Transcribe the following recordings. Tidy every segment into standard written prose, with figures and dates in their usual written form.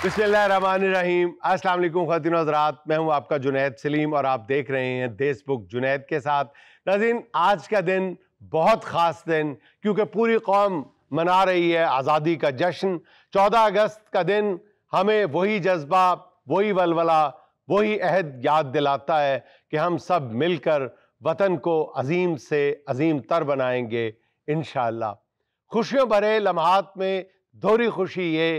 बिस्मिल्लाहिर्रहमानिर्रहीम। अस्सलाम वालेकुम ख़वातीन हज़रात, मैं हूं आपका जुनैद सलीम और आप देख रहे हैं देशबुक जुनैद के साथ। नाज़रीन, आज का दिन बहुत ख़ास दिन, क्योंकि पूरी कौम मना रही है आज़ादी का जश्न। 14 अगस्त का दिन हमें वही जज्बा, वही वलवला, वही अहद याद दिलाता है कि हम सब मिलकर वतन को अजीम से अजीम तर बनाएंगे इंशाअल्लाह। खुशियों भरे लम्हात में दोहरी खुशी ये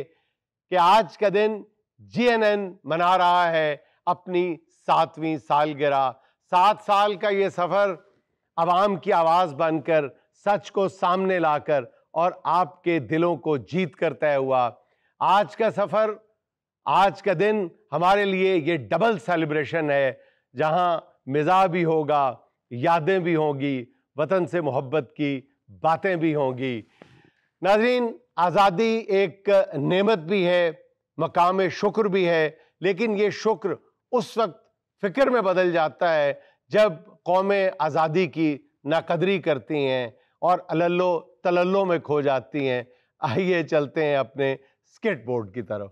कि आज का दिन GNN मना रहा है अपनी 7वीं सालगिरह। 7 साल का ये सफ़र अवाम की आवाज़ बनकर, सच को सामने लाकर और आपके दिलों को जीत कर तय हुआ। आज का सफ़र, आज का दिन हमारे लिए ये डबल सेलिब्रेशन है, जहां मिज़ाह भी होगा, यादें भी होंगी, वतन से मोहब्बत की बातें भी होंगी। नाज़रीन, आज़ादी एक नेमत भी है, मकाम शुक्र भी है, लेकिन ये शुक्र उस वक्त फ़िक्र में बदल जाता है जब कौमें आज़ादी की नाकदरी करती हैं और अल्लो तलल्लो में खो जाती हैं। आइए चलते हैं अपने स्केट बोर्ड की तरफ।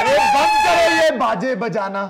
बंद करो ये बाजे बजाना।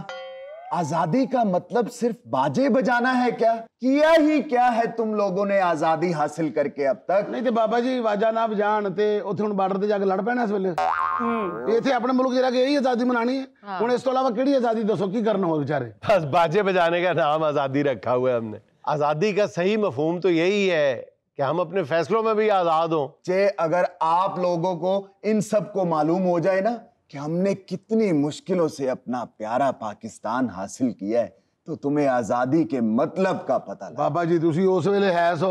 आजादी का मतलब सिर्फ बाजे बजाना है क्या? किया ही क्या है तुम लोगों ने आजादी हासिल करके अब तक? नहीं तो बाबा जी वाजा ना बजान ते उत्थे हुण बार्डर ते जाके लड़ पैना इस वेले। इत्थे अपने मुल्क च रह के यही आजादी मनानी है। हुण इस तो इलावा केड़ी आजादी दसो, की करना हो बेचारे? बस बाजे बजाने का नाम आज़ादी रखा हुआ है हमने। आज़ादी का सही मफहूम तो यही है कि हम अपने फैसलों में भी आज़ाद हों। चे अगर आप लोगों को इन सब को मालूम हो जाए ना कि हमने कितनी मुश्किलों से अपना प्यारा पाकिस्तान हासिल किया है, तो तुम्हें आजादी के मतलब का पता लगा। बाबा जी तुसी उस वेले है सो,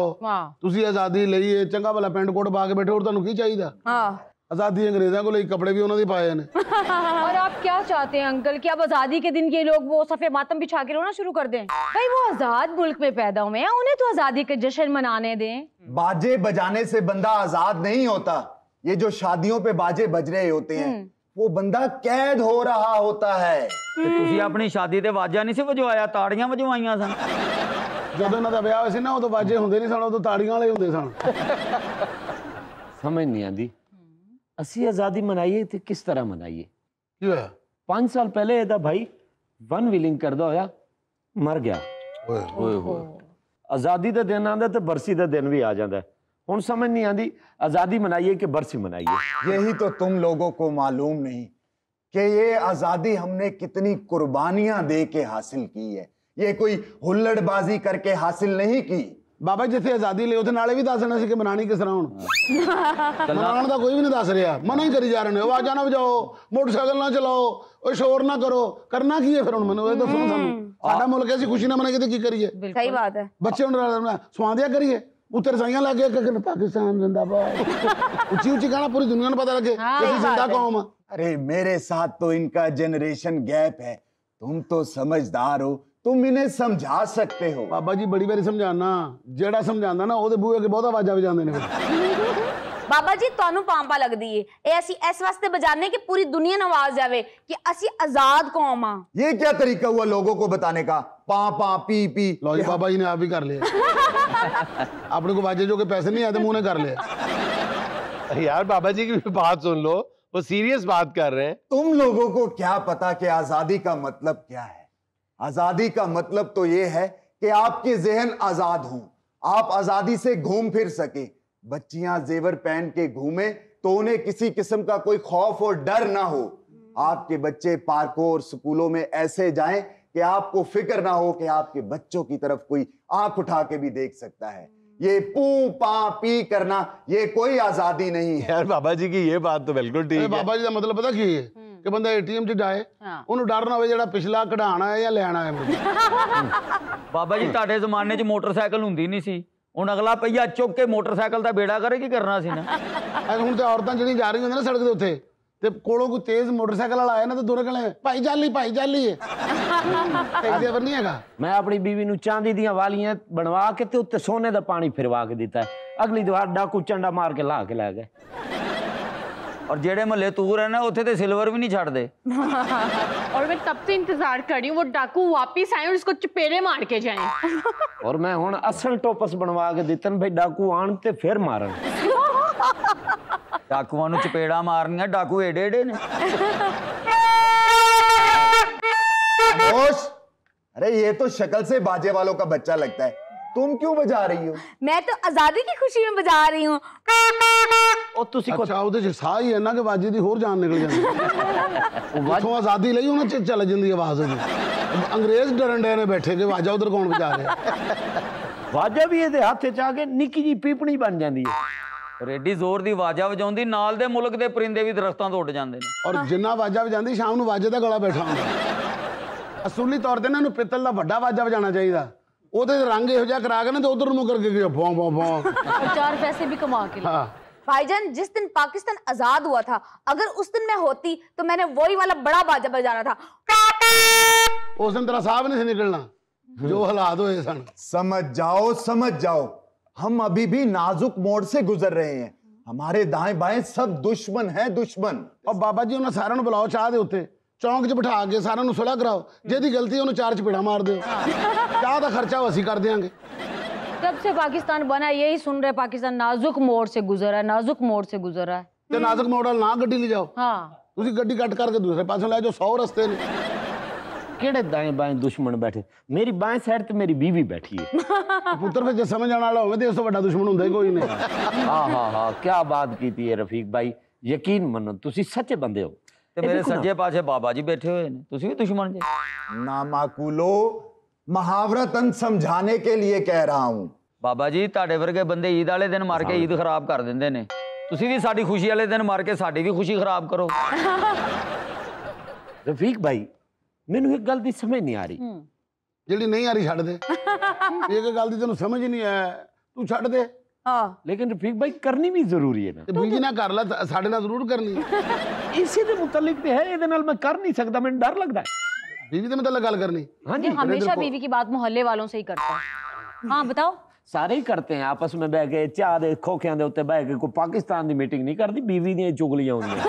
तुसी आजादी ਲਈ है, चंगा भला पेंट कोट पा के बैठे, और तुहानू की चाहिदा? आजादी अंग्रेजों को ਲਈ, कपड़े भी उन्होंने पाए ने। और आप क्या चाहते हैं अंकल कि अब आजादी के दिन ये लोग वो सफे मातम बिछा के रोना शुरू कर दें? भाई वो आजाद मुल्क में पैदा हुए हैं, उन्हें तो आजादी का जश्न मनाने दें। बाजे बजाने से बंदा आजाद नहीं होता। ये जो शादियों पे बाजे बज रहे होते हैं, वो बंदा कैद हो रहा होता है। तुसी अपनी शादी ते वाजा नहीं सी वजवाया, ताड़ियां वजवाइयां सन। ਜਦੋਂ ਇਹਨਾਂ ਦਾ ਵਿਆਹ ਹੋਇਆ ਸੀ ਨਾ, ਉਦੋਂ ਬਾਜੇ ਹੁੰਦੇ ਨਹੀਂ ਸਨ, ਉਦੋਂ ਤਾੜੀਆਂ ਵਾਲੇ ਹੁੰਦੇ ਸਨ। समझ नहीं आती ਅਸੀਂ आजादी मनाइए तो किस तरह मनाइए? ਕੀ ਹੋਇਆ? 5 साल पहले ਇਹਦਾ भाई वन विलिंग करदा होया मर गया। ਓਏ ਹੋਏ। आजादी ਦਾ दिन आंदा तो बरसी ਦਾ दिन भी आ जाता है। हुण समझ नहीं आती आजादी मनाइए कि बरसी मनाइए। यही तो तुम लोगों को मालूम नहीं कि ये आजादी हमने कितनी कुर्बानियां दे के हासिल की है। ये कोई हुल्लड़बाजी करके हासिल नहीं की। बाबा जिथे आजादी ले उथे नाले भी दस देना सी कि मनानी किस तरह हुण। मनाने दा कोई भी नहीं दस रहा, मना ही करी जा रहे ने। आवाज़ां ना बजाओ, मोटरसाइकिल ना चलाओ, और शोर ना करो। करना की है फिर? हुण मैनूं ये दसो सानूं, साडा मुल्क ऐसी खुशी ना मनाइए तो की करिए? सही बात है। बच्चे हुण स्वांदिया करिए, उत्तर साइयां लग गए पाकिस्तान जिंदाबाद, ऊंची ऊंची कहना, पूरी दुनिया को पता लगे जिंदा कौम। अरे मेरे साथ तो इनका जनरेशन गैप है। तुम तो समझदार हो, तुम इन्हें समझा सकते हो। बाबा जी बड़ी बारी समझाना, जेड़ा समझांदा ना ओदे बूहे अगे बहुत आवाज़ां बजांदे ने। बाबा जी ਤੁਹਾਨੂੰ ਪਾਂਪਾ ਲੱਗਦੀ ਏ, ਇਹ ਅਸੀਂ ਇਸ ਵਾਸਤੇ ਬਜਾਨੇ कि पूरी दुनिया ਨੂੰ आवाज जावे कि ਅਸੀਂ आजाद कौम आ। ये क्या तरीका हुआ लोगों को बताने का? पा पा पी पी। लो जी बाबा जी ने आप भी कर लिया। अपने को बाजे जो के पैसे नहीं आते, मुंह ने कर लिया। यार बाबा जी की बात सुन लो, वो सीरियस बात कर रहे हैं। तुम लोगों को क्या पता कि आजादी का मतलब क्या है? आजादी का मतलब तो ये है कि आपके जहन आजाद हों, आप आजादी से घूम फिर सके। बच्चियां जेवर पहन के घूमे तो उन्हें किसी किस्म का कोई खौफ और डर ना हो। आपके बच्चे पार्कों और स्कूलों में ऐसे जाएं कि आपको फिक्र ना हो कि आपके बच्चों की तरफ कोई आंख उठा के भी देख सकता है। ये पू पा पी करना, ये कोई आजादी नहीं है। यार बाबा जी की ये बात तो बिल्कुल ठीक है। बाबा जी का मतलब पता की है कि बंदा ATM च जाए, ਉਹਨੂੰ ਡਰ ਨਾ ਹੋਵੇ ਜਿਹੜਾ ਪਿਛਲਾ ਕਢਾਣਾ ਹੈ ਜਾਂ ਲੈਣਾ ਹੈ। बाबा जी ਤੁਹਾਡੇ ਜ਼ਮਾਨੇ 'ਚ ਮੋਟਰਸਾਈਕਲ ਹੁੰਦੀ ਨਹੀਂ ਸੀ, ਹੁਣ ਅਗਲਾ ਪਈਆ ਚੁੱਕ ਕੇ ਮੋਟਰਸਾਈਕਲ ਦਾ ਬੇੜਾ ਕਰੇ, ਕੀ ਕਰਨਾ ਸੀ ਨਾ। ਹੁਣ ਤੇ ਔਰਤਾਂ ਜਿਹੜੀਆਂ ਜਾ ਰਹੀਆਂ ਹੁੰਦੀਆਂ ਨਾ ਸੜਕ ਦੇ ਉੱਤੇ, ਤੇ ਕੋਲੋਂ ਕੋਈ ਤੇਜ਼ ਮੋਟਰਸਾਈਕਲ ਵਾਲਾ ਆਇਆ ਨਾ, ਤੇ ਦੂਰੋਂ ਕਹਿੰਦੇ ਭਾਈ ਚਾਲੀ ਹੈ। ਇਹਦੇ ਵਰ ਨਹੀਂ ਹੈਗਾ। मैं अपनी बीवी ਨੂੰ ਚਾਂਦੀ ਦੀਆਂ ਵਾਲੀਆਂ ਬਣਵਾ ਕੇ ਤੇ ਉੱਤੇ ਸੋਨੇ ਦਾ ਪਾਣੀ ਫਿਰਵਾ ਕੇ ਦਿੱਤਾ। ਅਗਲੀ ਵਾਰ ਡਾਕੂ ਚੰਡਾ ਮਾਰ ਕੇ ਲਾ ਕੇ ਲੈ ਗਏ। और जेड़े महल्ले तू रहना उत्थे ते सिल्वर भी नहीं छाड़दे। और मैं तब से इंतजार कर रही हूँ वो डाकू वापिस आए और उसको चपेड़े मार के जाएं। और मैं हुण असल टोपस बनवा के दितन भाई डाकू आन ते फिर मारन। डाकुआं नूं चपेड़ा मारनियां, डाकू एडे एडे ने। खामोश। अरे ये तो शक्ल से बाजे वालों का बच्चा लगता है, तुम क्यों बजा रही हो? मैं तो आजादी की खुशी में बजा रही हूँ। अच्छा ਉਹਦੇ ਚ ਸਾਹ ਹੀ ਇੰਨਾ ਕਿ ਵਾਜੇ ਦੀ ਹੋਰ ਜਾਨ ਨਿਕਲ ਜਾਂਦੀ ਉੱਥੋਂ ਆਜ਼ਾਦੀ ਲਈ ਉਹਨਾਂ ਚ ਚੱਲ ਜਾਂਦੀ ਆਵਾਜ਼ ਉਹਦੀ। ਅੰਗਰੇਜ਼ ਡਰਨ ਡਏ ਨੇ ਬੈਠੇ ਕਿ ਵਾਜਾ ਉਧਰ ਕੌਣ ਵਜਾ ਰਿਹਾ। ਵਾਜਾ ਵੀ ਇਹਦੇ ਹੱਥ ਚ ਆ ਕੇ ਨਿੱਕੀ ਜੀ ਪੀਪਣੀ ਬਣ ਜਾਂਦੀ ਹੈ। ਔਰ ਏਡੀ ਜ਼ੋਰ ਦੀ ਵਾਜਾ ਵਜਾਉਂਦੀ, ਨਾਲ ਦੇ ਮੁਲਕ ਦੇ ਪਰਿੰਦੇ ਵੀ ਦਰਖਤਾਂ ਤੋਂ ਉੱਡ ਜਾਂਦੇ ਨੇ। ਔਰ ਜਿੰਨਾ ਵਾਜਾ ਵਜਾਉਂਦੀ ਸ਼ਾਮ ਨੂੰ ਵਾਜੇ ਦਾ ਗਲਾ ਬੈਠਾ ਹੁੰਦਾ। ਅਸੂਲੀ ਤੌਰ ਤੇ ਇਹਨਾਂ ਨੂੰ ਪਿੱਤਲ ਦਾ ਵੱਡਾ ਵਾਜਾ ਵਜਾਣਾ ਚਾਹੀਦਾ। ਉਹਦੇ ਰੰਗ ਇਹੋ ਜਿਹਾ ਕਰਾ ਕੇ ਨਾ ਤੇ ਉਧਰ ਨੂੰ ਕਰਕੇ ਭੌਂ ਭੌਂ ਭੌਂ। 4 पैसे भी कमा के। हाँ। भाईजान, जिस दिन पाकिस्तान आजाद हुआ था, अगर उस दिन मैं होती तो मैंने वही वाला बड़ा बाजा बजाना था। उस दिन तेरा साहब नहीं निकलना जो हालात हुए सन। समझ जाओ, हम अभी भी नाजुक मोड़ से गुजर रहे हैं। हमारे दाएं बाएं सब दुश्मन हैं, दुश्मन। और बाबा जी उन्हें सारे बुलाओ चाह दे उत्ते चौंक च बिठा के सारे सुलह कराओ, जेदी गलती उन्हें 4 चपेड़ा मार दो, चाह का खर्चा असी कर देंगे। जब से पाकिस्तान बना यही सुन रहे, पाकिस्तान नाजुक मोड़ से गुजरा है, नाजुक मोड़ से गुजरा है। ते नाजुक मोड़ ना गड्डी ले जाओ। हाँ, तुसी गड्डी कट करके दूसरे पासों ले जाओ, 100 रस्ते ने। केड़े दाएं बाएं दुश्मन बैठे? मेरी बाएं साइड ते मेरी बीवी बैठी है। पुत्र फिर जो समझ आने वाला होवे ते इस तो बड़ा दुश्मन हुंदा ही कोई नहीं। हाँ, क्या बात की थी रफीक भाई, यकीन मनो तुसी सच्चे बंदे हो। ਤੇ ਮੇਰੇ ਸੱਜੇ ਪਾਸੇ ਬਾਬਾ ਜੀ ਬੈਠੇ ਹੋਏ ਨੇ, ਤੁਸੀਂ ਵੀ ਦੁਸ਼ਮਣ ਜੀ। नामाकुलो, महावरतन समझाने के लिए कह रहा हूं। ਬਾਬਾ ਜੀ ਤੁਹਾਡੇ ਵਰਗੇ ਬੰਦੇ ਈਦ ਵਾਲੇ ਦਿਨ ਮਾਰ ਕੇ ਈਦ ਖਰਾਬ ਕਰ ਦਿੰਦੇ ਨੇ, ਤੁਸੀਂ ਵੀ ਸਾਡੀ ਖੁਸ਼ੀ ਵਾਲੇ ਦਿਨ ਮਾਰ ਕੇ ਸਾਡੀ ਵੀ ਖੁਸ਼ੀ ਖਰਾਬ ਕਰੋ। रफीक भाई, मैनू एक गल दी समझ नहीं आ रही। ਜਿਹੜੀ ਨਹੀਂ ਆ ਰਹੀ ਛੱਡ ਦੇ। ਇਹ ਗੱਲ ਦੀ ਤੈਨੂੰ ਸਮਝ ਹੀ ਨਹੀਂ ਆਇਆ, ਤੂੰ ਛੱਡ ਦੇ। हाँ, लेकिन रफीक भाई करनी भी जरूरी है ना। ਤੇ ਬੀਜੀ ਨਾ ਕਰ ਲੈ, ਸਾਡੇ ਨਾਲ ਜ਼ਰੂਰ ਕਰਨੀ। इसी दे मुतल्लिक ते है, ਇਹਦੇ ਨਾਲ मैं कर नहीं सकता, मैनू डर लगदा है। बीवी ਦੇ मतलब ਗੱਲ ਕਰਨੀ। हाँ ये जी, हमेशा बीवी की बात मोहल्ले वालों से ही करता है। हाँ बताओ। सारे ही करते हैं आपस में बह के चाह दे खोखियां दे उत्ते बह के। कोई पाकिस्तान दी मीटिंग नहीं करती, बीवी दी चुगलियां होंदियां।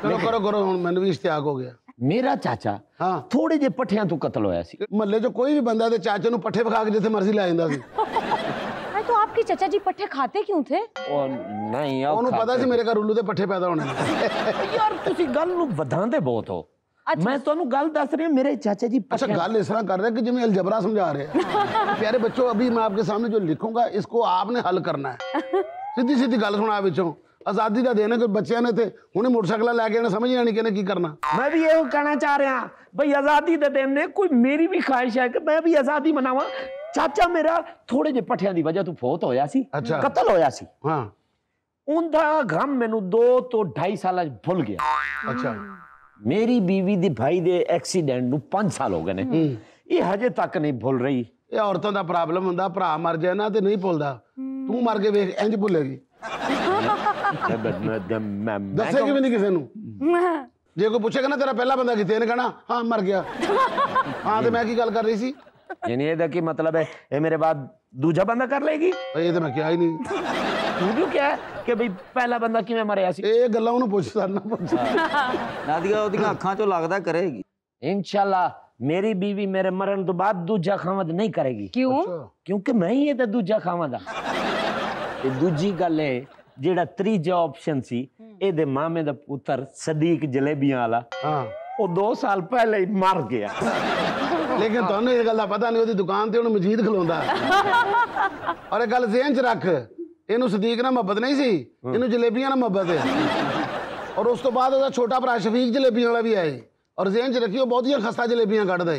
ਚਲੋ ਕਰੋ ਹੁਣ ਮੈਨੂੰ ਵੀ ਇਸ਼ਤਿਆਕ ਹੋ ਗਿਆ। मेरा चाचा हाँ। थोड़े जे पट्ठियां तो कत्ल होया सी। ਮਹੱਲੇ 'ਚ ਕੋਈ ਵੀ ਬੰਦਾ ਤੇ ਚਾਚੇ ਨੂੰ ਪੱਠੇ ਵਿਖਾ ਕੇ ਜਿੱਥੇ ਮਰਜ਼ੀ ਲੈ ਜਾਂਦਾ ਸੀ। अरे तो आपके चचा जी पट्टे खाते क्यों थे? और नहीं ਉਹਨੂੰ ਪਤਾ ਸੀ ਮੇਰੇ ਘਰ ਉੱਲੂ ਦੇ ਪੱਠੇ ਪੈਦਾ ਹੋਣੇ ਨੇ। यार तुसी गल नू वधांदे बहुत हो। मैं ਤੁਹਾਨੂੰ ਗੱਲ ਦੱਸ ਰਹੀ हूं, मेरे चाचा जी अच्छा गल इस तरह कर रहे हैं कि जिम्मे अलजबरा समझा रहे हैं। प्यारे बच्चों, अभी मैं आपके सामने जो लिखूंगा इसको आपने हल करना है। सीधी सीधी गल सुना विचों। आजादी का दिन है, कोई बच्चों ने हुणे मोटरसाइकिल लैके आने, समझ नहीं किने की करना। मैं भी ये कहना चाह रहा भाई, आजादी दे दिन ने कोई मेरी भी ख्वाहिश है कि मैं भी आजादी मनावा। चाचा मेरा थोड़े जे पट्ठियां दी वजह तो फौत होया सी, अच्छा। कत्ल होया सी। हाँ, उनदा गम मैनू 2 तो 2.5 साल भुल गया। अच्छा। मेरी बीवी दे भाई दे एक्सीडेंट नू 5 साल हो गए ने, ये हजे तक नहीं भुल रही। ये औरतों का प्रॉब्लम हुंदा, भरा मर जाए ना ते नहीं भुलदा। तू मर के वेख इंज भुलेगी। दसेगी भी नहीं किसी नू। जे कोई पूछेगा ना तेरा पहला बंदा किथे, इहने कहना हाँ मर गया। हाँ तो मैं की गल कर रही सी। यानी ਇਹਦਾ ਕੀ ਮਤਲਬ ਹੈ, ਇਹ ਮੇਰੇ ਬਾਅਦ ਦੂਜਾ ਬੰਦਾ ਕਰ ਲੇਗੀ? ਇਹ ਤਾਂ ਮੈਂ ਕਿਹਾ ਹੀ ਨਹੀਂ। ਤੂੰ ਕਿਉਂ ਕਿਹਾ ਕਿ ਬਈ ਪਹਿਲਾ ਬੰਦਾ ਕਿਵੇਂ ਮਰਿਆ ਸੀ? ਇਹ ਗੱਲਾਂ ਉਹਨੂੰ ਪੁੱਛ ਨਾ ਪੁੱਛ। ਨਾਦੀਆ ਉਹਦੀਆਂ ਅੱਖਾਂ ਚੋਂ ਲੱਗਦਾ ਕਰੇਗੀ। इंशाल्लाह मेरी बीवी मेरे मरण तो बाद दूजा खावद नहीं करेगी। क्यों? क्योंकि मैं ही ਇਹਦਾ ਦੂਜਾ ਖਾਵਾਂਦਾ। ਤੇ ਦੂਜੀ ਗੱਲ ਹੈ, ਜਿਹੜਾ ਤੀਜਾ ਆਪਸ਼ਨ ਸੀ, ਇਹਦੇ ਮਾਮੇ ਦਾ ਪੁੱਤਰ ਸਦੀਕ ਜਲੇਬੀਆਂ ਵਾਲਾ, ਹਾਂ, ਉਹ 2 ਸਾਲ ਪਹਿਲੇ ਹੀ ਮਰ ਗਿਆ। ਲੇਕਿਨ ਤੁਹਾਨੂੰ ਇਹ ਗੱਲ ਦਾ ਪਤਾ ਨਹੀਂ, ਉਹਦੀ ਦੁਕਾਨ ਤੇ ਉਹਨੂੰ ਮਜੀਦ ਖਲੋਂਦਾ। ਔਰ ਇਹ ਗੱਲ ਜ਼ਿਹਨ 'ਚ ਰੱਖ, ਇਹਨੂੰ ਸਦੀਕ ਨਾਲ ਮੁਹੱਬਤ ਨਹੀਂ ਸੀ, ਇਹਨੂੰ ਜਲੇਬੀਆਂ ਨਾਲ ਮੁਹੱਬਤ ਹੈ। ਔਰ ਉਸ ਤੋਂ ਬਾਅਦ ਉਹਦਾ ਛੋਟਾ ਭਰਾ ਸ਼ਫੀਕ ਜਲੇਬੀਆਂ ਵਾਲਾ ਵੀ ਆਏ। और जेन च रखियो बहुतियां खस्ता जलेबियां कट दे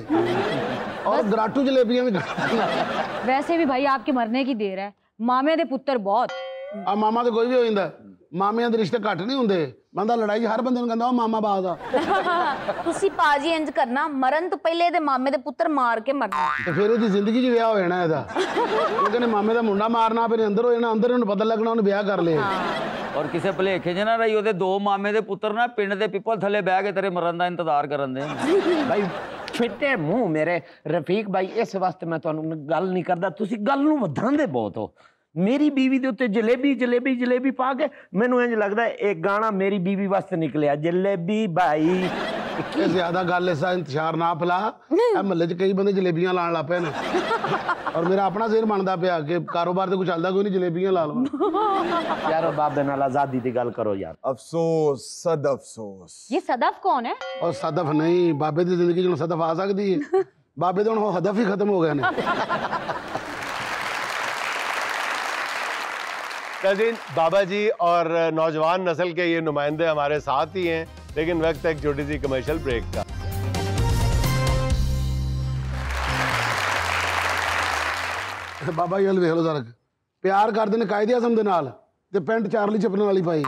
और गराटू जलेबियां भी कट। वैसे भी भाई आपके मरने की देर है, मामे दे पुत्र बहुत। आ मामा तो कोई भी हो जांदा, मामियां दे रिश्ते घट नहीं हुंदे। बंदा लड़ाई हर बंदे नूं कहंदा ओ मामा बाग दा। तुसी पाजी इंज करना, मरण तो पहले दे मामे दे पुत्र मार के मरना। ते फिर ओदी जिंदगी च विआह हो जाना ਇਹਦਾ। ਉਹ ਕਹਿੰਦੇ ਮਾਮੇ ਦਾ ਮੁੰਡਾ ਮਾਰਨਾ, ਫਿਰ ਅੰਦਰ ਹੋ ਜਾਣਾ, ਅੰਦਰ ਉਹਨੂੰ ਪਤਾ ਲੱਗਣਾ ਉਹਨੇ ਵਿਆਹ ਕਰ ਲਿਆ। ਔਰ ਕਿਸੇ ਭਲੇਖੇ 'ਚ ਨਾ ਰਹੀ, ਉਹਦੇ 2 ਮਾਮੇ ਦੇ ਪੁੱਤਰ ਨਾ ਪਿੰਡ ਦੇ ਪਿੱਪਲ ਥੱਲੇ ਬਹਿ ਕੇ ਤੇਰੇ ਮਰਨ ਦਾ ਇੰਤਜ਼ਾਰ ਕਰਨ ਦੇ। भाई ਫਿੱਟੇ ਮੂੰਹ ਮੇਰੇ ਰਫੀਕ ਭਾਈ, ਇਸ ਵਾਸਤੇ ਮੈਂ ਤੁਹਾਨੂੰ ਗੱਲ ਨਹੀਂ ਕਰਦਾ, ਤੁਸੀਂ ਗੱਲ ਨੂੰ ਵਧਾਉਂਦੇ ਬਹੁਤ ਹੋ। ਮੇਰੀ ਬੀਵੀ ਦੇ ਉੱਤੇ ਜਲੇਬੀ ਜਲੇਬੀ ਜਲੇਬੀ ਪਾ ਕੇ ਮੈਨੂੰ ਇੰਜ ਲੱਗਦਾ ਇਹ ਗਾਣਾ ਮੇਰੀ ਬੀਵੀ ਵਾਸਤੇ ਨਿਕਲਿਆ, ਜਲੇਬੀ ਭਾਈ ਇਹ ਜ਼ਿਆਦਾ ਗੱਲ ਇਸਾ ਇੰਤਜ਼ਾਰ ਨਾ ਫਲਾ ਇਹ ਮਹੱਲੇ 'ਚ ਕਈ ਬੰਦੇ ਜਲੇਬੀਆਂ ਲਾਣ ਲੱਗ ਪਏ ਨੇ ਔਰ ਮੇਰਾ ਆਪਣਾ ਜ਼ਹਿਨ ਬਣਦਾ ਪਿਆ ਕਿ ਕਾਰੋਬਾਰ ਤੇ ਕੁਝ ਚੱਲਦਾ ਕੋਈ ਨਹੀਂ ਜਲੇਬੀਆਂ ਲਾ ਲਵਾਂ यार बाबे नाल आजादी दी गल करो यार। अफसोस सद अफसोस। ये सदफ कौन है? ਔਰ ਸਦਫ ਨਹੀਂ ਬਾਬੇ ਦੀ ਜ਼ਿੰਦਗੀ 'ਚ ਹੁਣ ਸਦਫ ਆ ਸਕਦੀ ਹੈ ਬਾਬੇ ਦੇ ਹੁਣ ਉਹ ਹਦਫ ਹੀ ਖਤਮ ਹੋ ਗਏ ਨੇ नाज़रीन, बाबा जी और नौजवान नस्ल के ये नुमाइंदे हमारे साथ ही हैं, लेकिन वक्त एक छोटी सी कमर्शियल ब्रेक का। ਬਾਬਾ ਜੀ ਹਲ ਵੇਖ ਲਓ ਜ਼ਰਾ ਪਿਆਰ ਕਰਦੇ ਨੇ ਕਾਇਦੇ ਆਜ਼ਮ ਦੇ ਨਾਲ ਤੇ ਪੈਂਟ ਚਾਰਲੀ ਚਪਨ ਵਾਲੀ ਪਾਈ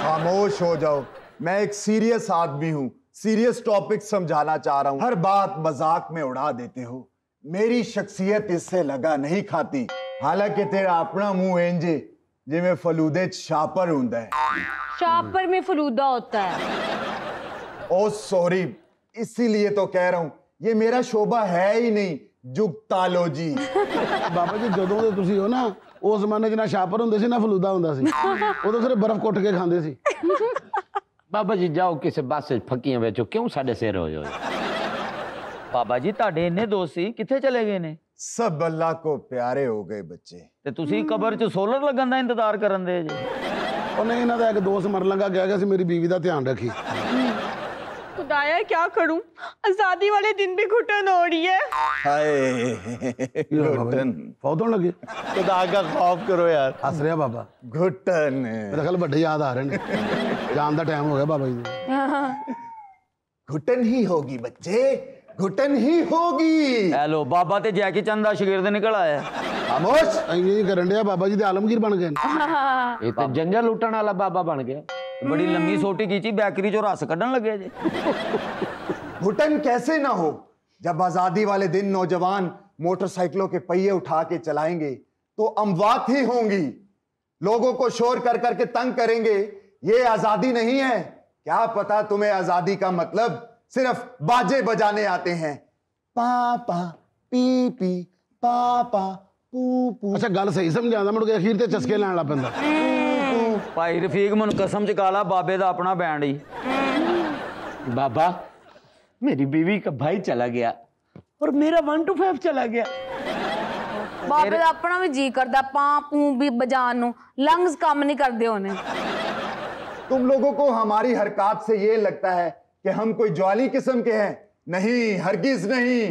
खामोश हो जाओ। मैं एक सीरियस आदमी हूँ, सीरियस टॉपिक समझाना चाह रहा हूँ। हर बात मजाक में उड़ा देते हो। मेरी शख्सियत इससे लगा नहीं खाती। हालांकि तेरा अपना मुंह इंजे जिमें फलूदे छापर हुंदा है। शापर में फलूदा होता है। ओ सॉरी, इसीलिए तो कह रहा हूँ ये मेरा शोबा है ही नहीं। जुगतालोजी। ਬਾਬਾ ਜੀ ਜਦੋਂ ਦੇ ਤੁਸੀਂ ਹੋ ਨਾ ਉਸ ਜ਼ਮਾਨੇ 'ਚ ਨਾ ਛਾਪਰ ਹੁੰਦੇ ਸੀ ਨਾ ਫਲੂਦਾ ਹੁੰਦਾ ਸੀ ਉਦੋਂ ਸਿਰਫ ਬਰਫ਼ ਕੁੱਟ ਕੇ ਖਾਂਦੇ ਸੀ बाबा जी जाओ किसी बस फकियां बेचो, क्यों साढ़े सिर हो? ਬਾਬਾ ਜੀ ਤੁਹਾਡੇ ਇੰਨੇ ਦੋਸਤ ਸੀ ਕਿੱਥੇ ਚਲੇ ਗਏ ਨੇ? सब अल्लाह को प्यारे हो गए बच्चे। ਤੇ ਤੁਸੀਂ ਕਬਰ 'ਚ ਸੋਲਰ ਲੱਗਣ ਦਾ ਇੰਤਜ਼ਾਰ ਕਰਨ ਦੇ ਜੇ। ਉਹਨੇ ਇਹਨਾਂ ਦਾ ਇੱਕ ਦੋਸਤ ਮਰਨ ਲੱਗਾ ਗਿਆ ਸੀ ਮੇਰੀ ਬੀਵੀ ਦਾ ਧਿਆਨ ਰੱਖੀ खुदाया क्या करूं, आजादी वाले दिन भी घुटन हो रही है। हाय घुटन। ਫੌਤ ਹੋਣ ਲੱਗੇ खुदा का खौफ करो यार। ਹੱਸ ਰਿਹਾ ਬਾਬਾ घुटन। ਮੇਰੇ ਖਿਆਲ ਵੱਡੇ ਯਾਦ ਆ ਰਹੇ ਨੇ ਜਾਣ ਦਾ ਟਾਈਮ ਹੋ ਗਿਆ ਬਾਬਾ ਜੀ ਦਾ घुटन ही होगी बच्चे, घुटन ही होगी। ਐ ਲੋ ਬਾਬਾ ਤੇ ਜੈਕੀ ਚੰਦ ਦਾ ਸ਼ਾਗਿਰਦ ਨਿਕਲ ਆਇਆ। खामोश। ਐਂ ਕਰਨ ਡਿਆ ਬਾਬਾ ਜੀ ਦੇ ਆਲਮਗੀਰ ਬਣ ਗਏ ਨੇ ये तो जंजा लुटन वाला बाबा बन गया। ਬੜੀ ਲੰਮੀ ਸੋਟੀ ਖੀਚੀ ਬੈਕਰੀ ਚੋਂ ਰਸ ਕੱਢਣ ਲੱਗੇ ਜੇ। घुटन कैसे ना हो जब आजादी वाले दिन नौजवान मोटरसाइकिलों के पहिए उठा के चलाएंगे तो अमवात ही होंगी। लोगों को शोर कर करके तंग करेंगे। ये आजादी नहीं है। क्या पता तुम्हें आजादी का मतलब सिर्फ बाजे बजाने आते हैं। पापा पी पी पापा पू पू। ਅੱਛਾ ਗੱਲ ਸਹੀ ਸਮਝਾਉਂਦਾ ਮੁੜ ਕੇ ਅਖੀਰ ਤੇ ਚਸਕੇ ਲੈਣ ਲੱਗ ਪੈਂਦਾ ਭਾਈ ਰਫੀਕ ਮੈਨੂੰ ਕਸਮ ਚਕਾ ਲਾ ਬਾਬੇ ਦਾ ਆਪਣਾ ਬੈਂਡ ਹੀ। बाबा मेरी बीवी का भाई चला गया और मेरा 1 to 5 चला गया। ਬਾਬੇ ਦਾ ਆਪਣਾ ਵੀ ਜੀ ਕਰਦਾ ਪਾਂ ਪੂ ਵੀ ਬਜਾਨ ਨੂੰ ਲੰਗਸ ਕੰਮ ਨਹੀਂ ਕਰਦੇ ਹੋਣੇ तुम लोगों को हमारी हरकत से ये लगता है कि हम कोई ज्वाली किस्म के हैं। नहीं, हरगिज नहीं।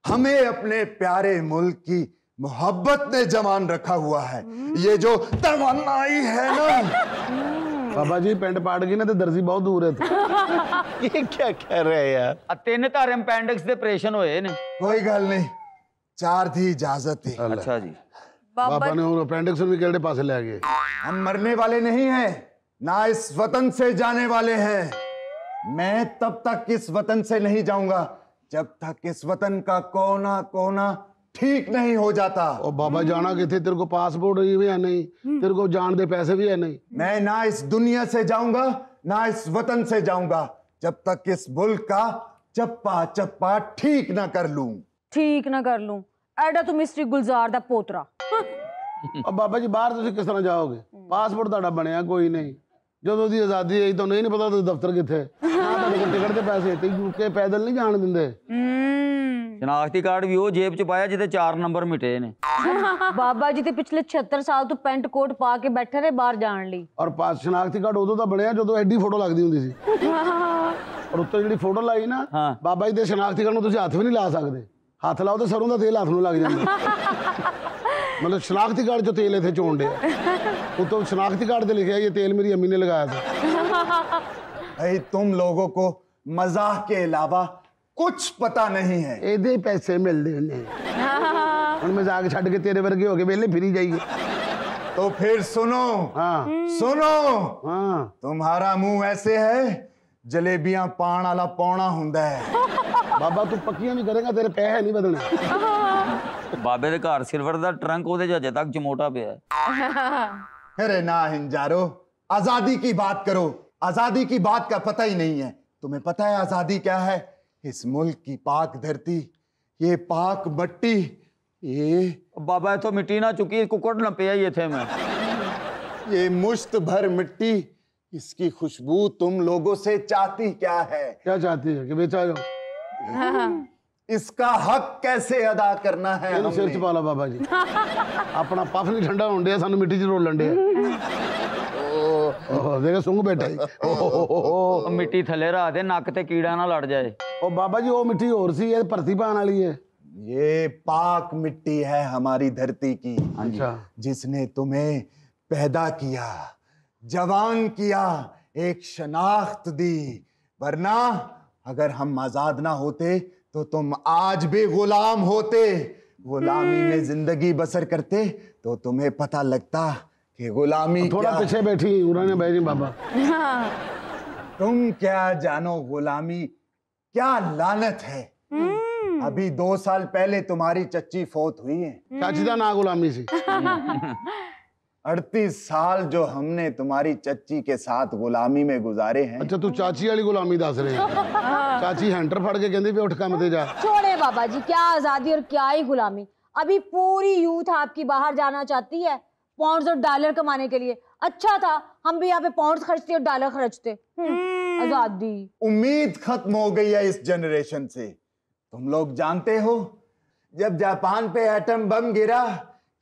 हमें अपने प्यारे मुल्क की मोहब्बत ने जवान रखा हुआ है। ये जो तमन्नाई है ना। ਬਾਬਾ ਜੀ ਪਿੰਡ ਪਾੜ ਗਈ ਨਾ ਤੇ ਦਰਜੀ ਬਹੁਤ ਦੂਰ ਹੈ ਇੱਥੇ। ये क्या कह रहे हैं यार? ਆ 3 ਧਾਰ ਐਪੈਂਡਿਕਸ ਦੇ ਆਪਰੇਸ਼ਨ ਹੋਏ ਨੇ। कोई गल नहीं, 4 थी इजाजत थी। ਅੱਛਾ ਜੀ। ਬਾਬਾ ਨੇ ਉਹ ਅਪੈਂਡਿਕਸ ਨੂੰ ਵੀ ਕਿਹੜੇ ਪਾਸੇ ਲੈ ਗਏ हम मरने वाले नहीं हैं, ना इस वतन से जाने वाले हैं। मैं तब तक इस वतन से नहीं जाऊंगा जब तक इस वतन का कोना कोना ठीक नहीं हो जाता। ਉਹ ਬਾਬਾ ਜਾਣਾ ਕਿੱਥੇ ਤੇਰੇ ਕੋਲ ਪਾਸਪੋਰਟ ਵੀ ਹੈ ਨਹੀਂ ਤੇਰੇ ਕੋਲ ਜਾਣ ਦੇ ਪੈਸੇ ਵੀ ਹੈ ਨਹੀਂ मैं ना इस दुनिया से जाऊंगा ना इस वतन से जाऊंगा जब तक इस मुल्क का चप्पा चप्पा ठीक ना कर लूं। ठीक ना कर लूं ਐਡਾ ਤੂੰ ਮਿਸਟਰੀ ਗੁਲਜ਼ਾਰ ਦਾ ਪੋਤਰਾ। ਉਹ ਬਾਬਾ ਜੀ ਬਾਹਰ ਤੁਸੀਂ ਕਿਸ ਤਰ੍ਹਾਂ ਜਾਓਗੇ ਪਾਸਪੋਰਟ ਤੁਹਾਡਾ ਬਣਿਆ ਕੋਈ ਨਹੀਂ ਜਦੋਂ ਦੀ ਆਜ਼ਾਦੀ ਆਈ ਤੁਹਾਨੂੰ ਇਹ ਨਹੀਂ ਪਤਾ ਤੁਸੀਂ ਦਫ਼ਤਰ ਕਿੱਥੇ ਨਾ ਤੁਹਾਡੇ ਕੋਲ ਟਿਕਟ ਦੇ ਪੈਸੇ ਤੇ ਯੂਕੇ ਪੈਦਲ ਨਹੀਂ ਜਾਣ ਦਿੰਦੇ ਸ਼ਨਾਖਤੀ ਕਾਰਡ ਵੀ ਉਹ ਜੇਬ 'ਚ ਪਾਇਆ ਜਿਹਦੇ 4 ਨੰਬਰ ਮਿਟੇ ਨੇ। ਬਾਬਾ ਜੀ ਤੇ ਪਿਛਲੇ 76 ਸਾਲ ਤੋਂ ਪੈਂਟ ਕੋਟ ਪਾ ਕੇ ਬੈਠੇ ਨੇ ਬਾਹਰ ਜਾਣ ਲਈ। ਔਰ ਸ਼ਨਾਖਤੀ ਕਾਰਡ ਉਦੋਂ ਤਾਂ ਬਣਿਆ ਜਦੋਂ ਐਡੀ ਫੋਟੋ ਲੱਗਦੀ ਹੁੰਦੀ ਸੀ ਔਰ ਉੱਤੇ ਜਿਹੜੀ ਫੋਟੋ ਲਾਈ ਨਾ ਬਾਬਾ ਜੀ ਦੇ ਸ਼ਨਾਖਤੀ ਕਾਰਡ ਨੂੰ ਤੁਸੀਂ ਹੱਥ ਵੀ ਨਹੀਂ ਲਾ ਸਕਦੇ। ਹੱਥ ਲਾਓ ਤੇ ਸਰੋਂ ਦਾ ਤੇਲ ਹੱਥ ਨੂੰ ਲੱਗ ਜਾਂਦਾ मतलब शनाख्ती कार्ड जो तेल थे चोन डे तो शनाख्ती कार्ड पे लिखा ये तेल मेरी अम्मी ने लगाया था। भाई तुम लोगों को मजाक के अलावा कुछ पता नहीं है। एदे पैसे मिलते हैं मजाक छड़ के तेरे वर्गे हो गए वेले फिरी जाइए। तो फिर सुनो। हाँ सुनो। हाँ तुम्हारा मुंह ऐसे है जलेबियां पान वाला पौना हुंदा है। बाबा तू पक्कियां भी करेगा तेरे पैसे नहीं बदलने। बाबे दे घर सिल्वर दा ट्रंक ओदे अजे तक चमोटा पिया है। अरे ना हिंजारो, आजादी की बात करो। आजादी की बात का पता ही नहीं है। तुम्हें पता है आजादी क्या है? इस मुल्क की पाक धरती, ये पाक मट्टी, ये बाबा इथों मिट्टी ना चुकी कुकड़ ना पिया ही इथे मैं। ये मुश्त भर मिट्टी इसकी खुशबू तुम लोगों से चाहती क्या है? क्या चाहती है कि बेचा जाओ? इसका हक कैसे अदा करना है? ਇਹਨੂੰ ਸਿਰ ਚ ਪਾ ਲਾ ਬਾਬਾ ਜੀ ਆਪਣਾ ਪਫ ਨਹੀਂ ਠੰਡਾ ਹੋਣ ਡਿਆ ਸਾਨੂੰ ਮਿੱਟੀ ਚ ਰੋਲਣ ਡਿਆ ਉਹ ਦੇਖੋ ਸੁੰਘ ਬੈਠਾ ਹੀ ਉਹ ਮਿੱਟੀ ਥੱਲੇ ਰੱਖ ਦੇ ਨੱਕ ਤੇ ਕੀੜਾ ਨਾ ਲੜ ਜਾਏ ਉਹ ਬਾਬਾ ਜੀ ਉਹ ਮਿੱਟੀ ਹੋਰ ਸੀ ਇਹ ਭਰਤੀ ਪਾਣ ਵਾਲੀ ਹੈ ये पाक मिट्टी है हमारी धरती की, अच्छा जिसने तुम्हें पैदा किया, जवान किया, एक शनाख्त दी। वरना अगर हम आजाद ना होते तो तुम आज भी गुलाम होते। गुलामी में जिंदगी बसर करते तो तुम्हें पता लगता कि गुलामी थोड़ा क्या पीछे बैठी उन्होंने बैठी बाबा। तुम क्या जानो गुलामी क्या लानत है। अभी 2 साल पहले तुम्हारी चच्ची फौत हुई है। चाची का ना गुलामी सी 38 साल जो हमने तुम्हारी चच्ची के साथ गुलामी में गुजारे हैं। अच्छा तू चाची वाली गुलामी दस रहे हैं। चाची हैंटर फड़ के कहती भी उठ काम ते जा। छोड़े बाबा जी, क्या आजादी और क्या ही गुलामी। अभी पूरी यूथ आपकी बाहर जाना चाहती है पाउंड्स और डॉलर कमाने के लिए। अच्छा था हम भी यहाँ पे पाउंड्स खर्चते और डॉलर खर्चते। आजादी उम्मीद खत्म हो गई है इस जनरेशन से। तुम लोग जानते हो जब जापान पे एटम बम गिरा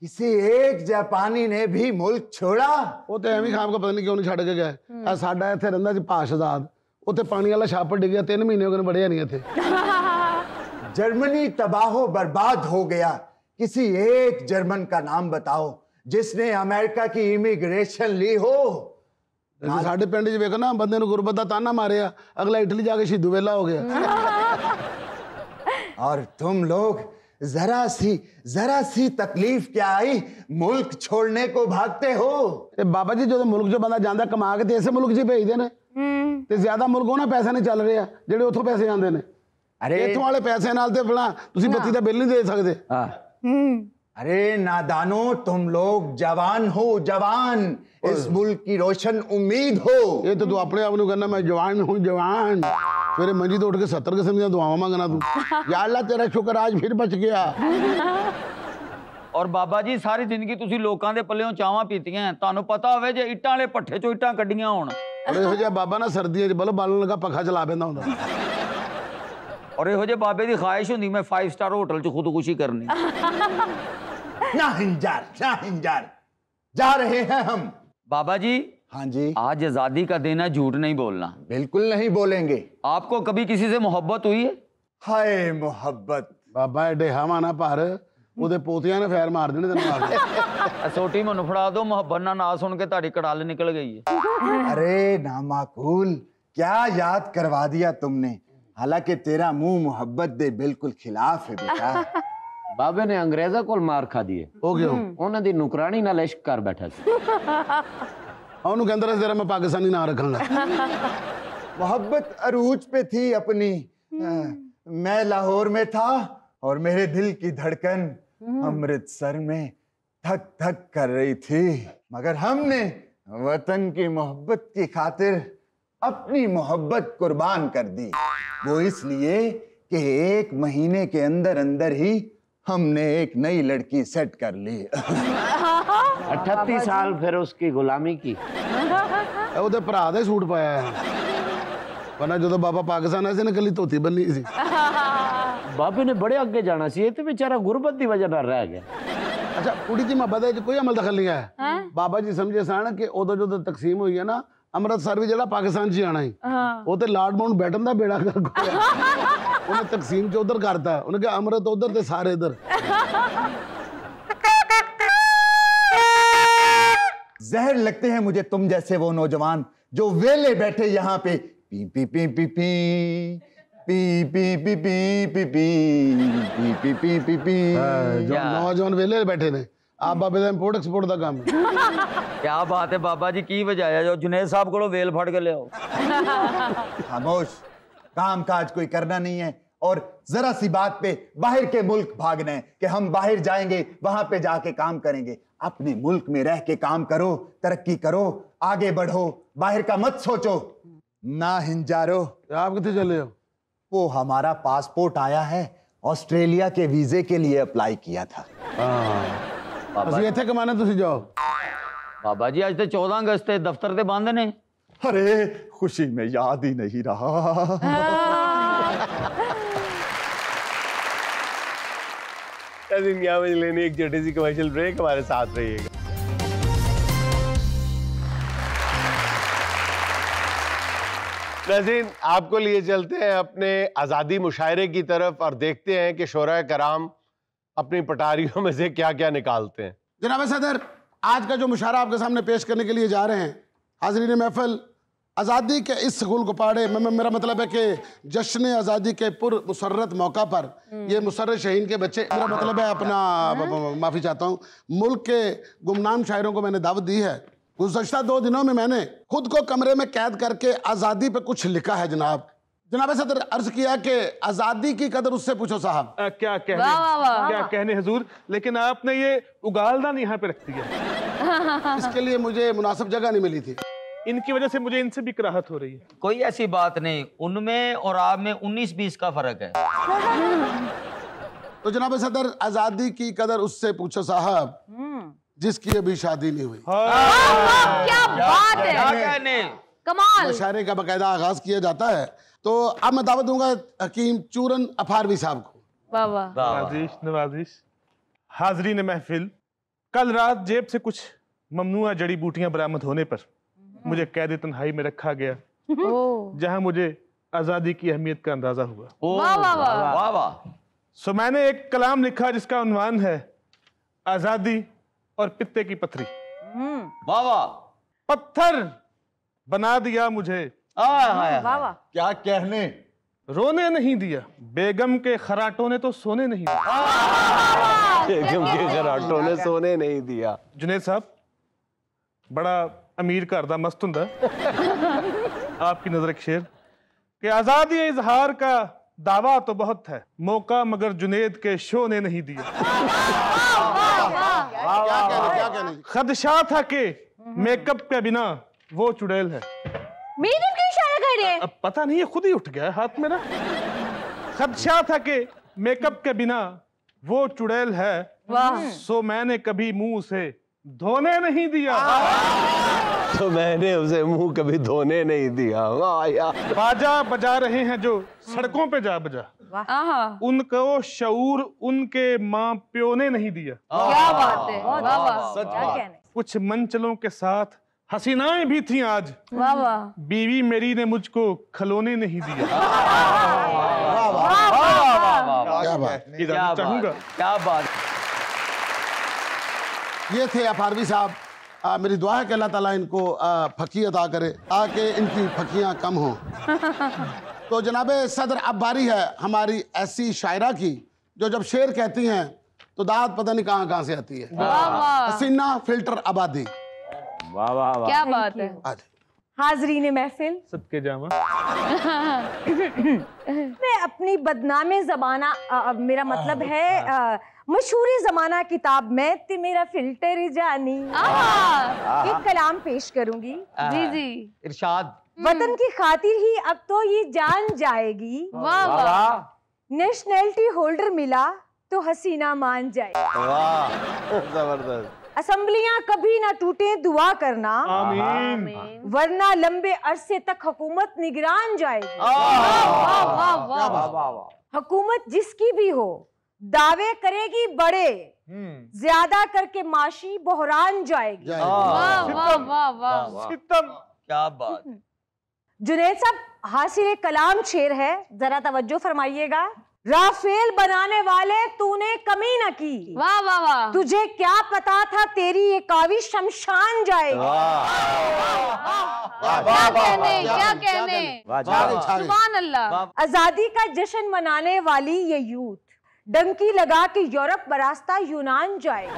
किसी एक जापानी ने भी मुल्क छोड़ा? वो तो एवं खाम का पता नहीं क्यों नहीं छड़ के गए। साडा इत्थे रहिंदा सी भाष आजाद, उत्थे पानी वाला छापड़ डिग गया 3 महीने हो गए बढ़िया नहीं इत्थे। जर्मनी तबाहो बर्बाद हो गया। किसी एक जर्मन का नाम बताओ जिसने अमेरिका की इमिग्रेशन ली हो। साडे पिंड च वेखो ना बंदे नूं गुरबत दा ताना मारिया, अगला इटली जाके शहीदू वेला हो गया। और तुम लोग जरा सी तकलीफ क्या आई मुल्क छोड़ने को भागते हो। बाबा जी जो मुल्क जो बंदा जांदा कमा के ते इस मुल्क च भेजदे ने ते ज्यादा मुल्क ਉਹਨਾਂ ਪੈਸੇ ਨਹੀਂ ਚੱਲ ਰਹੇ ਆ ਜਿਹੜੇ ਉੱਥੋਂ ਪੈਸੇ ਆਉਂਦੇ ਨੇ। अरे ਇੱਥੋਂ ਵਾਲੇ ਪੈਸੇ ਨਾਲ ਤੇ ਬਣਾ ਤੁਸੀਂ ਬੱਤੀ ਦਾ ਬਿੱਲ ਨਹੀਂ ਦੇ ਸਕਦੇ। अरे नादानो तुम लोग जवान हो, जवान इस मुल्क की रोशन उम्मीद हो। ये तो तू अपने आप को कहना मैं जवान हूँ जवान, फिर मंजी तो उठ के 70 किस्म दी दुआवां मांगना तू। या अल्लाह तेरा शुक्र आज फिर बच गया। और बाबा जी सारी जिंदगी तुसी लोकां दे पल्लेओं चावां पीतीਆਂ ਤੁਹਾਨੂੰ ਪਤਾ ਹੋਵੇ ਜੇ ਇੱਟਾਂ ਵਾਲੇ ਪੱਠੇ ਚੋਂ ਇੱਟਾਂ ਕੱਢੀਆਂ ਹੋਣ। और ਇਹੋ ਜਿਹਾ ਬਾਬਾ ਨਾ ਸਰਦੀਆਂ 'ਚ ਬਲਬ ਬਾਲਣ ਲੱਗਾ ਪੱਖਾ ਚਲਾ ਪੈਂਦਾ ਹੁੰਦਾ। और ਇਹੋ ਜਿਹੇ ਬਾਬੇ ਦੀ ख्वाहिश ਹੁੰਦੀ मैं 5 स्टार होटल 'ਚ खुदकुशी करनी। ना हिंजार जा रहे हैं हम। बाबा जी हाँ जी आज आजादी का दिन है, झूठ नहीं बोलना। बिल्कुल नहीं बोलेंगे। आपको कभी किसी से मोहब्बत हुई है? हाय मोहब्बत। ਬਾਬਾ ਐਡੇ ਹਵਾ ਨਾ ਭਰ ਉਹਦੇ ਪੋਤਿਆਂ ਨੇ ਫੈਰ ਮਾਰ ਦੇਣੇ ਤੈਨੂੰ ਆ ਕੇ। ਸੋਟੀ ਮੈਨੂੰ ਫੜਾ ਦਿਓ, ਮੁਹੱਬਤ ਨਾਲ ਨਾ ਸੁਣ ਕੇ ਤੁਹਾਡੀ ਕੜਾਲ ਨਿਕਲ गई है। अरे नामाकूल क्या याद करवा दिया तुमने। हालांकि तेरा मुंह मोहब्बत दे बिल्कुल खिलाफ है बेटा। ਬਾਬੇ ਨੇ ਅੰਗਰੇਜ਼ਾਂ ਕੋਲ ਮਾਰ ਖਾਦੀ ਹੈ। ਹੋ ਗਿਆ ਉਹਨਾਂ ਦੀ ਨੁਕਰਾਨੀ ਨਾਲ ਇਸ਼ਕ ਕਰ ਬੈਠਾ ਸੀ। ਉਹਨੂੰ ਕਹਿੰਦਾ ਰਿਹਾ ਤੇਰਾ ਮੈਂ ਪਾਕਿस्तानी ਨਾਂ ਰੱਖਾਂਗਾ। मोहब्बत अरूज पे थी अपनी। मैं लाहौर में था और मेरे दिल की धड़कन अमृतसर में धक धक कर रही थी। मगर हमने वतन की मोहब्बत की खातिर अपनी मोहब्बत कुर्बान कर दी। वो इसलिए कि 1 महीने के अंदर अंदर ही हमने एक नई लड़की सेट कर ली। 38 साल फिर उसकी गुलामी की। ਉਹਦੇ ਭਰਾ ਦੇ ਸੂਟ ਪਾਇਆ ਹੈ। ਵਰਨਾ ਜਦੋਂ ਬਾਬਾ ਪਾਕਿਸਤਾਨ ਆਇਆ ਸੀ ਨਾ ਕੱਲੀ ਧੋਤੀ ਬੰਨੀ ਸੀ। ਬਾਬੇ ਨੇ ਬੜੇ ਅੱਗੇ ਜਾਣਾ ਸੀ, ਇਹ ਤੇ ਵਿਚਾਰਾ ਗੁਰਬਤ ਦੀ ਵਜ੍ਹਾ ਨਾਲ ਰਹਿ ਗਿਆ। ਅੱਛਾ ਕੁੜੀ ਦੀ ਮੁਹੱਬਤ ਵਿੱਚ ਕੋਈ ਅਮਲ ਦਖਲ ਨਹੀਂ ਹੈ। ਬਾਬਾ ਜੀ ਸਮਝੇ ਸਨ ਕਿ ਉਦੋਂ ਜਦੋਂ ਤਕਸੀਮ ਹੋਈ ਹੈ ਨਾ ਅੰਮ੍ਰਿਤਸਰ ਵੀ ਜਿਹੜਾ ਪਾਕਿਸਤਾਨ 'ਚ ਆਣਾ ਸੀ ਉਹ ਤੇ ਲਾਰਡ ਮਾਊਂਟ ਬੈਟਨ ਦਾ ਬੇੜਾ ਗਰਕ ਹੋਇਆ। ਉਹਨੇ ਤਕਸੀਮ 'ਚ ਉਧਰ ਕਰਤਾ, ਉਹਨੇ ਕਿਹਾ ਅੰਮ੍ਰਿਤ ਉਧਰ ਤੇ ਸਾਰੇ ਇਧਰ। जहर लगते हैं मुझे तुम जैसे वो नौजवान जो वेले बैठे यहाँ पे P P P P P P P P P P P P P P P. जो नौजवान वेले बैठे ने आप बाबे ਦਾ ਇੰਪੋਰਟ ਐਕਸਪੋਰਟ ਦਾ ਕੰਮ ਹੈ। क्या बात है बाबा जी, की वजाया जो जुनेद साहब को वेल फड़ के ले आओ। खामोश, काम काज कोई करना नहीं है और जरा सी बात पे बाहर के मुल्क भागना है कि हम बाहर जाएंगे वहां पे जाके काम करेंगे। अपने मुल्क में रह के काम करो, तरक्की करो, आगे बढ़ो, बाहर का मत सोचो। ना हिंजारो। आप कितने चले हो? वो हमारा पासपोर्ट आया है, ऑस्ट्रेलिया के वीजे के लिए अप्लाई किया था। ਅਸੀਂ ਇੱਥੇ ਕਮਾਣਾ ਤੁਸੀਂ ਜਾਓ। बाबा जी आज तो 14 अगस्त है, दफ्तर ते बंद ने। अरे खुशी में याद ही नहीं रहा। यहाँ मुझे लेने एक छोटी सी कमर्शियल ब्रेक, हमारे साथ रहिएगा। नाज़रीन, आपको लिए चलते हैं अपने आज़ादी मुशायरे की तरफ और देखते हैं कि शोरा कराम अपनी पटारियों में से क्या क्या निकालते हैं। जनाब सदर, आज का जो मुशायरा आपके सामने पेश करने के लिए जा रहे हैं, हाज़रीन महफिल, आज़ादी के इस गुल गुपाड़े में मेरा मतलब है कि जश्न आज़ादी के पुर मुसर्रत मौका पर ये मुसर्रत शहीन के बच्चे, मेरा मतलब है अपना माफ़ी चाहता हूँ, मुल्क के गुमनाम शायरों को मैंने दावत दी है। गुज़श्ता 2 दिनों में मैंने खुद को कमरे में कैद करके आज़ादी पे कुछ लिखा है। जनाब सदर, अर्ज किया कि आज़ादी की कदर उससे पूछो साहब। क्या कहने हुजूर, लेकिन आपने ये उगालदान यहाँ पे रख दिया। इसके लिए मुझे मुनासिब जगह नहीं मिली थी। इनकी वजह से मुझे इनसे भी कराहत हो रही है। कोई ऐसी बात नहीं, उनमें और आप में 19-20 का फर्क है। तो जनाब सदर, आज़ादी की कदर उससे पूछो साहब जिसकी अभी शादी नहीं हुई। क्या बात है, क्या कहने, कमाल। मुशायरे का बाकायदा आगाज किया जाता है। तो अब मैं दावत दूंगा हकीम चूरन अफारवी साहब को। वाह वाह, नवाजिश नवाजिश। हाजरीन महफिल, कल रात जेब से कुछ ममनुआ जड़ी बूटियां बरामद होने पर मुझे कैद तन्हाई में रखा गया, जहां मुझे आज़ादी की अहमियत का अंदाजा हुआ। वाह वाह वाह वाह। सो मैंने एक कलाम लिखा जिसका उन्वान है आज़ादी और पित्ते की पथरी। वाह वाह। पत्थर बना दिया मुझे, क्या कहने, रोने नहीं दिया, बेगम के खराटों ने तो सोने नहीं दिया। बेगम के खराटों ने सोने नहीं दिया। जुनेद साहब, बड़ा अमीर घर दा मस्त हुंदा आपकी नजर एक शेर कि आज़ादी इजहार का दावा तो बहुत है, मौका मगर जुनेद के शो ने नहीं दिया। क्या कहने? खदशा था कि मेकअप के बिना वो चुड़ैल है। मेरे क्यों इशारा कर रहे हैं? अब पता नहीं, ये खुद ही उठ गया हाथ में ना। खदशा था कि मेकअप के बिना वो चुड़ैल है, सो मैंने कभी मुंह से धोने नहीं दिया। तो मैंने उसे मुंह कभी धोने नहीं दिया। वाह यार। बाजा बजा रहे हैं जो सड़कों पे जा बजा, उनको शऊर उनके माँ प्यो ने नहीं दिया। क्या बात है, वाह वाह, क्या कहने। कुछ मंचलों के साथ हसीनाएं भी थीं आज, वाह वाह, बीवी मेरी ने मुझको खलोने नहीं दिया। क्या बात, इधर चाहूंगा। क्या बात। ये थे अफारवी साहब। मेरी दुआ है कि अल्लाह ताला इनको फकी अता करे ताकि इनकी फकियां कम हों। तो जनाब सदर, अब बारी है हमारी ऐसी शायरा की जो जब शेर कहती हैं तो दाद पता नहीं कहाँ से आती है। हसीना फिल्टर आबादी। वाह वाह वाह, क्या बात है। हाजरीन महफिल, सबके जामा। मैं अपनी बदनामे ज़माना, मेरा मतलब है मशहूरी ज़माना किताब में ते मेरा फिल्टर जानी एक कलाम पेश करूंगी। जी जी, इरशाद। वतन की खातिर ही अब तो ये जान जाएगी, वाह वाह, नेशनैलिटी होल्डर मिला तो हसीना मान जाए। वाह, जबरदस्त। असेंबलियां कभी ना टूटे, दुआ करना, आमीन। वरना लंबे अरसे तक हुकूमत निगरान जाएगी। हुकूमत जिसकी भी हो दावे करेगी बड़े, ज्यादा करके माशी बहरान जाएगी। वाह वाह वाह वाह, क्या बात। जुनैद साहब, हासिल कलाम शेर है, जरा तवज्जो फरमाइएगा। राफेल बनाने वाले तूने कमी न की, वाह वाह वाह, तुझे क्या पता था तेरी ये काविश शमशान जाएगी। क्या कहने, सुभान अल्लाह। आजादी का जश्न मनाने वाली ये यूथ डंकी लगा के यूरोप बरास्ता यूनान जाएगी।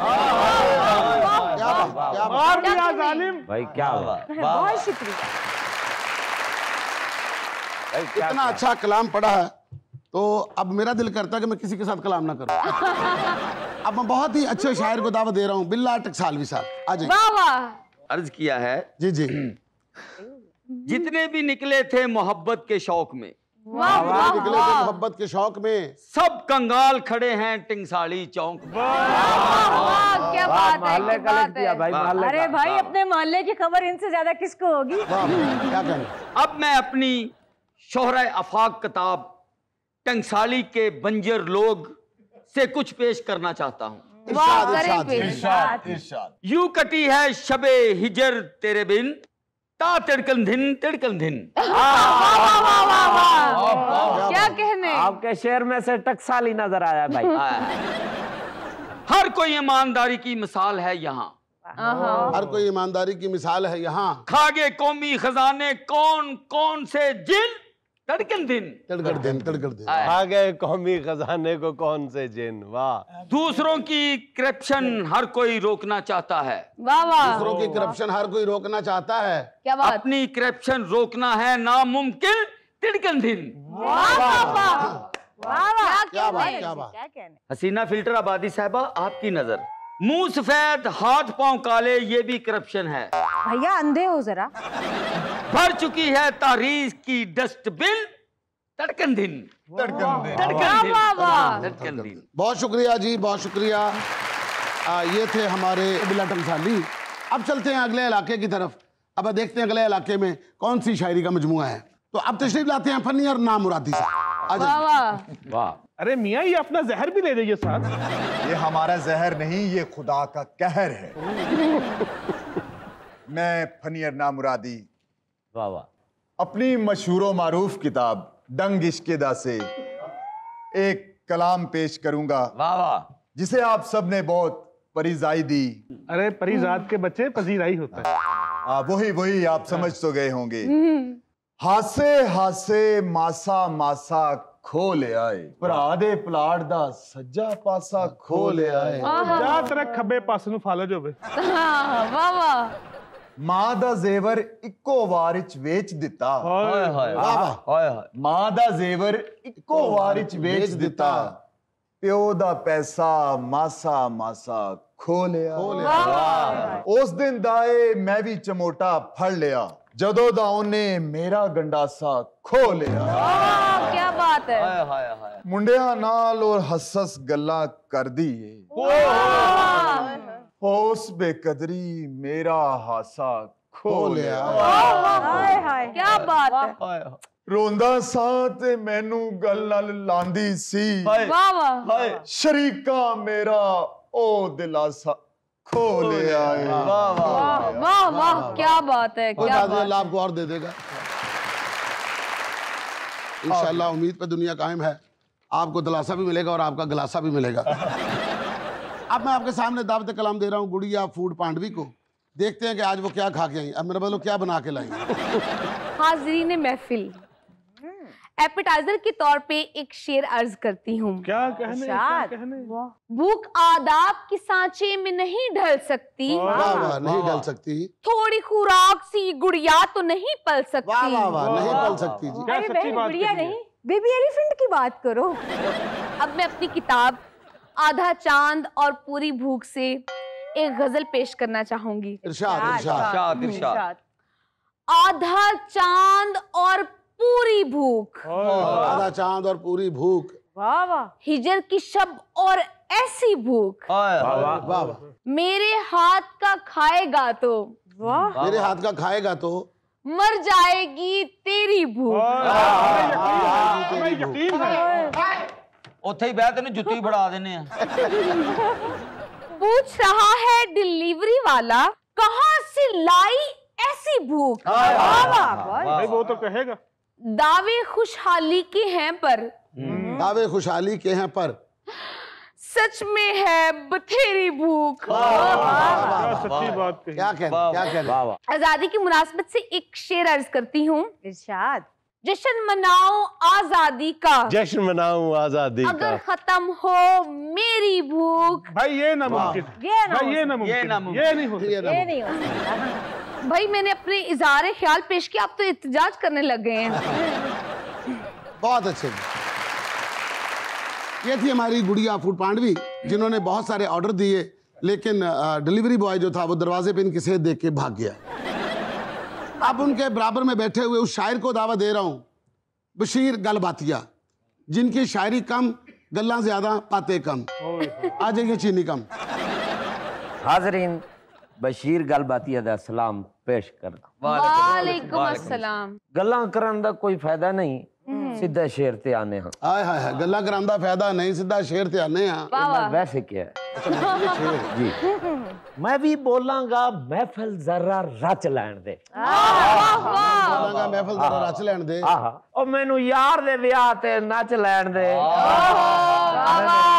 भाई क्या बात। बहुत शुक्रिया। इतना अच्छा कलाम पढ़ा है तो अब मेरा दिल करता है कि मैं किसी के साथ कलाम ना करूं। अब मैं बहुत ही अच्छे शायर को दावत दे रहा हूं, बिल्ला टकसालवी साहब। आ जाइए। वाह वाह। अर्ज किया है, जी जी। जितने भी निकले थे मोहब्बत के शौक में, वाह वाह निकले थे मोहब्बत के शौक में। सब कंगाल खड़े हैं टिंगसाली चौक में। वाह, क्या बात है, मोहल्ले क्या का लिख बात दिया है। भाई, मोहल्ले अरे का। भाई अपने मोहल्ले की खबर इनसे ज्यादा किसको होगी। क्या कहना? अब मैं अपनी शोहरा अफाक किताब टंगसाली के बंजर लोग से कुछ पेश करना चाहता हूँ। वाह, इरशाद, करें इरशाद, पेश। यूं कटी है शबे हिजर तेरे बिन, ता तिड़कन धिन तिड़कन धिन। क्या कहने। आपके शेर में से टकसाली नजर आया भाई। हर कोई ईमानदारी की मिसाल है यहाँ, हर कोई ईमानदारी की मिसाल है यहाँ। खागे कौमी खजाने कौन कौन से जिन, तड़कन दिन तड़गड़ दिन, तड़गड़ दिन। आ गए कौमी खजाने को कौन से जिन। वाह। दूसरों की करप्शन हर कोई रोकना चाहता है, वाह वाह, दूसरों की करप्शन हर कोई रोकना चाहता है। क्या बात। अपनी करप्शन रोकना है नामुमकिन, तिड़कन दिन। वाह वाह वाह, क्या बात, क्या बात। क्या कहने। हसीना फिल्टर आबादी साहबा, आपकी नजर। मुंह सफेद हाथ पांव काले, ये भी करप्शन है। भैया अंधे हो जरा। भर चुकी है तारीख की डस्टबिन, तड़कन दिन तड़कन दिन तड़कन दिन। बहुत शुक्रिया जी, बहुत शुक्रिया। ये थे हमारे बिला टंगसाली। अब चलते हैं अगले इलाके की तरफ। अब देखते हैं अगले इलाके में कौन सी शायरी का मजमुआ है। तो अब तशरीफ लाते हैं फनी और नामुरादी से। आ वाह जाइए। वाह। वाह, अरे मियाँ, ये अपना जहर भी ले जाइए साथ। ये हमारा जहर नहीं, ये खुदा का कहर है। मैं फनियर नामुरादी वाह वाह। अपनी मशहूर मारूफ किताब डंग इश्क़-ए-दा से एक कलाम पेश करूंगा, वाह वाह। जिसे आप सब ने बहुत परिजाई दी। अरे परिजात के बच्चे पजीराई होता है। वही आप समझ तो गए होंगे। हासे हासे मासा मासा खो ले आए, भरा दे पलाट दा सज्जा पासा खो ले आए। जा तेरे खब्बे पास ਨੂੰ ਫਾਲਜ ਹੋਵੇ। वाह वाह। मां दा जेवर इक्को वार च वेच दिता। हाय हाय हाय हाय। मां दा जेवर इक्को वार च वेच दिता, प्यो दा पैसा मासा मासा खो लिया। उस दिन दाए मैं भी चमोटा फड़ लिया, जदों दा ओने मेरा गंडासा खो लिया। क्या बात है। हाय हाय हाय। मुंडिया नाल और हसस गल्ला कर दी, होश बेकदरी मेरा हासा खो लिया। हाय हाय। क्या बात है। रोंदा सा ते मैनू गल नाल लांदी सी, वाह वाह। शरीका मेरा ओ दिलासा खो लिया। वाह वाह, क्या बात है, कोई क्या बात नहीं, बात। अल्लाह आपको और दे देगा इंशाल्लाह। उम्मीद पे दुनिया कायम है। आपको दिलासा भी मिलेगा और आपका गलासा भी मिलेगा। अब मैं आपके सामने दावत कलाम दे रहा हूँ गुड़िया फूड पांडवी को। देखते हैं कि आज वो क्या खा के आई। अब मेरा बोलो क्या बना के लाई। हाजरीन महफिल, एपेटाइजर के तौर पे एक शेर अर्ज करती हूँ। क्या कहने, क्या कहने। भूख आदाब की सांचे में नहीं ढल सकती, वाह वाह, नहीं डल सकती। थोड़ी खुराक सी गुड़िया तो नहीं पल सकती। वाह वाह वाह, नहीं पल सकती जी। क्या अरे सच्ची बहन बात गुड़िया कही है। नहीं, बेबी एलिफेंट की बात करो। अब मैं अपनी किताब आधा चांद और पूरी भूख से एक गजल पेश करना चाहूंगी। इरशाद इरशाद। इरशाद इरशाद। आधा चांद और पूरी भूख, आधा चांद और पूरी भूख। वाह वाह। हिजर की शब और ऐसी भूख, हाय वाह हाय। वाह। वाह वाह। मेरे हाथ का खाएगा तो वाह। मेरे हाथ का खाएगा तो मर जाएगी तेरी भूख। हमें यकीन है। ਉੱਥੇ ਹੀ ਬਹਿ ਤੈਨੂੰ ਜੁੱਤੀ ਫੜਾ ਦਿੰਨੇ ਆ। पूछ रहा है डिलीवरी वाला, कहाँ से लाई ऐसी भूख। भाई वो तो कहेगा। दावे खुशहाली के हैं पर दावे खुशहाली के हैं पर सच में है बथेरी भूख। क्या सच्ची बात कही। क्या कहना, क्या कहना। वाह वाह। आजादी की मुनासबत से एक शेर अर्ज करती हूँ। इरशाद। जश्न मनाओ आजादी का, जश्न मनाऊं आजादी अगर का। खत्म हो मेरी भूख। भाई ये नामुमकिन, ये ना भाई ये नामुमकिन, ये नहीं हो सकता। ये नहीं हो सकता। भाई मैंने अपने इज़हार ख्याल पेश किया, आप तो इत्तेजाज करने लग गए हैं। बहुत अच्छे। ये थी हमारी गुड़िया फूड पांडवी, जिन्होंने बहुत सारे ऑर्डर दिए, लेकिन डिलीवरी बॉय जो था वो दरवाजे पे इनकी सेहत देख के भाग गया। अब उनके बराबर में बैठे हुए उस शायर को दावा दे रहा हूं, बशीर गलबातिया, जिनकी शायरी कम, गल्ला ज्यादा, बातें कम। आ जाइए चीनी कम। हाजरीन, बशीर गलबातिया दा सलाम पेश करदा। वालेकुम अस्सलाम। गल्लां करन दा कोई फायदा नहीं, सीधा शेर ते आने हां। आय हाय हाय, गल्ला करांदा फायदा नहीं, सीधा शेर ते आने हां। वैसे क्या है जी, मैं भी बोलांगा महफिल जरा रच लैण दे। बोलांगा महफिल जरा रच लैण दे। ओ मैनू यार दे विआह ते नच लैण दे।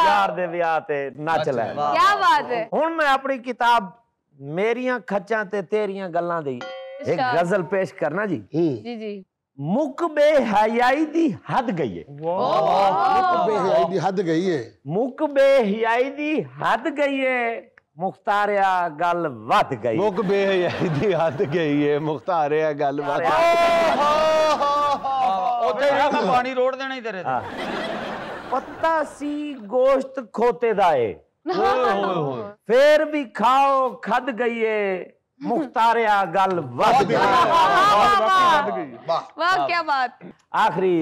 यार दे विआह ते नच लैण। क्या बात है। हुण मैं अपनी किताब मेरियां खच्चां ते तेरियां गल्लां दी एक गजल पेश करना जी। जी जी। मुक बेहयाई दी हद गई है। मुक बेहयाई दी हद गई है। मुक बेहयाई दी हद गई है, मुख्तारिया गल वध गई। मुक बेहयाई दी हद गई है, मुख्तारिया गल वध गई। पानी रोड़ देना ही तेरे ते। पता सी गोश्त खोते दा है, फिर भी खाओ खद गई है, मुख्तारिया गल वध गई। वाह क्या बात। आखिरी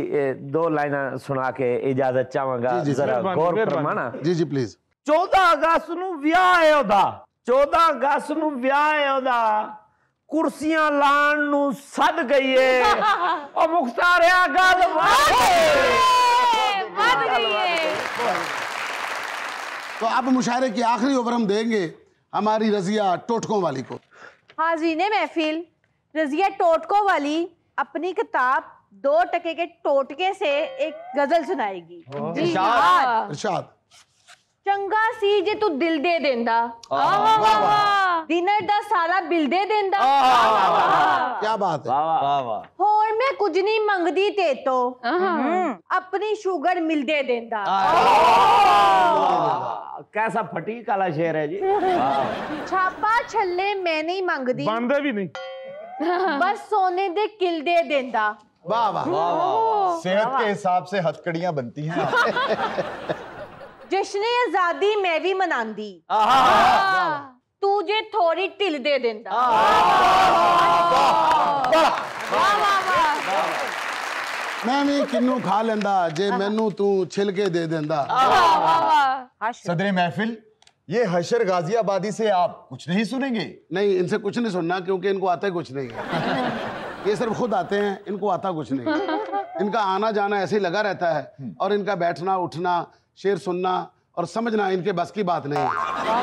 दो लाइना सुना के इजाजत चाहांगा, जरा गौर फरमाना। जी जी प्लीज। 14 अगस्त नूं विआह है ओदा, 14 अगस्त नूं विआह है ओदा, कुर्सियां लाण नूं सद गई है, ओ मुख्तारिया गल वध गई है। तो अब मुशायरे की आखिरी ओवर हम देंगे हमारी रजिया टोटकों वाली को। हाज़रीने महफिल, रजिया टोटकों वाली अपनी किताब 2 टके के टोटके से एक गजल सुनाएगी। इरशाद। चंगा सी जे तू दिल दे देंदा, डिनर दा सारा बिल दे देंदा। क्या बात है। होर मैं कुछ नहीं मंगदी ते तो अपनी शुगर मिल दे देंदा। कैसा फटीक वाला शेर है जी। छापा छल्ले मैं नहीं मंगदी, बांधे भी नहीं, बस सोने दे किल दे देंदा। वाह वाह। सेहत के हिसाब से हथकड़ियां बनती हैं। जश्न आजादी मैं भी मनांदी, तू जे थोड़ी ढिल दे देंदा। मैं भी किन्नू खा लेंदा जे मैनू तू छिलके दे देंदा। सदरे महफिल, ये हशर गाजियाबादी से आप कुछ नहीं सुनेंगे? नहीं, इनसे कुछ नहीं सुनना, क्योंकि इनको आता कुछ नहीं है। ये सिर्फ खुद आते हैं, इनको आता कुछ नहीं। इनका आना जाना ऐसे ही लगा रहता है, और इनका बैठना उठना, शेर सुनना और समझना इनके बस की बात नहीं है।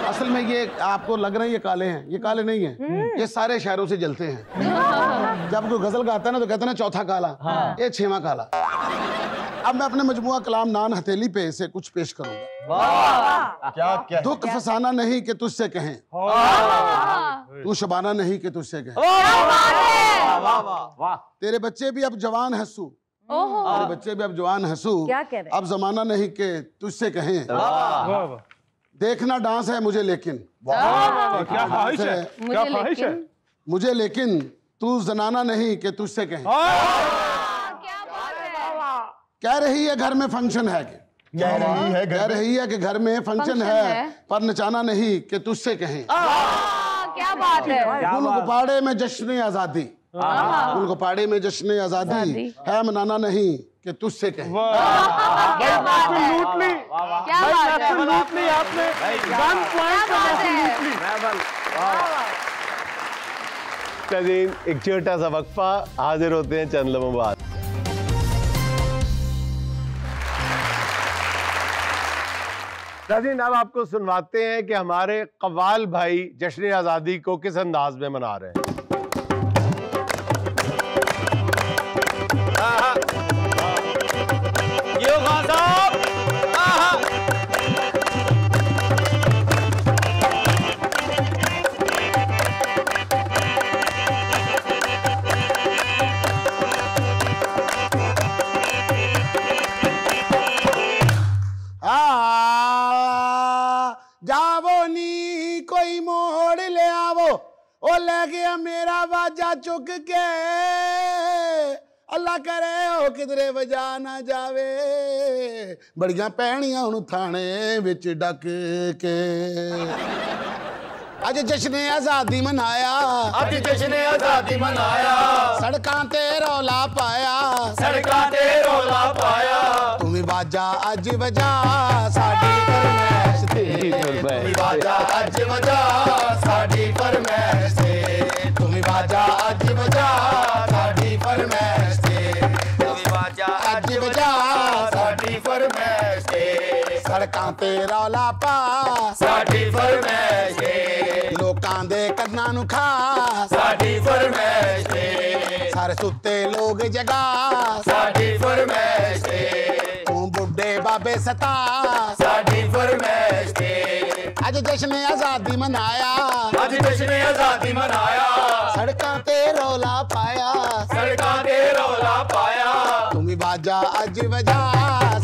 असल में ये आपको लग रहे हैं ये काले हैं, ये काले नहीं हैं। ये सारे शायरों से जलते हैं। जब कोई गजल गाता है ना तो कहते हैं चौथा काला, ये 6वां काला। अब मैं अपने मजमुआ कलाम नान हथेली पे से कुछ पेश करूंगा। क्या दुख फसाना नहीं कि तुझसे कहें, तू शबाना नहीं कि तुझसे कहें। तेरे बच्चे भी अब जवान है सू, तेरे बच्चे भी अब जवान है सू, क्या कह रहे हैं? अब जमाना नहीं कि तुझसे कहें। देखना डांस है मुझे लेकिन, क्या ख्वाहिश है, क्या ख्वाहिश है मुझे लेकिन तू जनाना नहीं कि तुझसे कहें। कह रही है घर में फंक्शन है कि, कह रही है कि घर में फंक्शन है, पर नचाना नहीं कि तुझसे कहें। क्या बात है। गुल गुपाड़े में जश्न आजादी, गुल गुपाड़े में जश्न आजादी है, मनाना नहीं कि तुझसे कहें। लूट ली, क्या बात है। लूट ली आपने, गन पॉइंट नाज़रीन, एक छोटा सा वक्फा, हाजिर होते हैं चंद लम्हों बाद। नाज़रीन, अब आपको सुनवाते हैं कि हमारे कव्वाल भाई जश्न आज़ादी को किस अंदाज में मना रहे हैं। जावो नी कोई मोड़ ले आवो, ओ ले गया मेरा बाजा चुक के, अल्लाह करे ओ किधरे वजा ना जावे, बड़ियां पैणियां उन थाने विच डक के। ਅੱਜ ਜਸ਼ਨ ਆਜ਼ਾਦੀ ਮਨਾਇਆ, ਅੱਜ ਜਸ਼ਨ ਆਜ਼ਾਦੀ ਮਨਾਇਆ, ਸੜਕਾਂ ਤੇ ਰੌਲਾ ਪਾਇਆ, ਸੜਕਾਂ ਤੇ ਰੌਲਾ ਪਾਇਆ, ਤੂੰ ਵੀ ਬਾਜਾ ਅੱਜ ਵਜਾ ਸਾਡੀ ਫਰਮਾਇਸ਼ ਤੇ, ਤੂੰ ਵੀ ਬਾਜਾ ਅੱਜ ਵਜਾ ਸਾਡੀ ਫਰਮਾਇਸ਼ ਤੇ, ਤੂੰ ਵੀ ਬਾਜਾ ਅੱਜ ਵਜਾ ਸਾਡੀ ਫਰਮਾਇਸ਼ ਤੇ, ਤੂੰ ਵੀ ਬਾਜਾ ਅੱਜ ਵਜਾ ਸਾਡੀ ਫਰਮਾਇਸ਼ ਤੇ, ਸੜਕਾਂ ਤੇ ਰੌਲਾ ਪਾ ਸਾਡੀ ਫਰਮਾਇਸ਼ ਤੇ, ਲੋਕਾਂ ਦੇ ਕੰਨਾਂ ਨੂੰ ਖਾ ਸਾਡੀ ਫਰਮਾਇਸ਼ ਤੇ, ਸਾਰੇ ਸੁੱਤੇ ਲੋਕ ਜਗਾ ਸਾਡੀ ਫਰਮਾਇਸ਼ ਤੇ, ਤੂੰ ਬੁੱਢੇ ਬਾਬੇ ਸਤਾ ਸਾਡੀ ਫਰਮਾਇਸ਼ ਤੇ, ਅੱਜ ਜਸ਼ਨ ਆਜ਼ਾਦੀ ਮਨਾਇਆ, ਅੱਜ ਜਸ਼ਨ ਆਜ਼ਾਦੀ ਮਨਾਇਆ, ਸੜਕਾਂ ਤੇ ਰੌਲਾ ਪਾਇਆ, ਸੜਕਾਂ ਤੇ ਰੌਲਾ ਪਾਇਆ, ਤੂੰ ਵੀ ਬਾਜਾ ਅੱਜ ਵਜਾ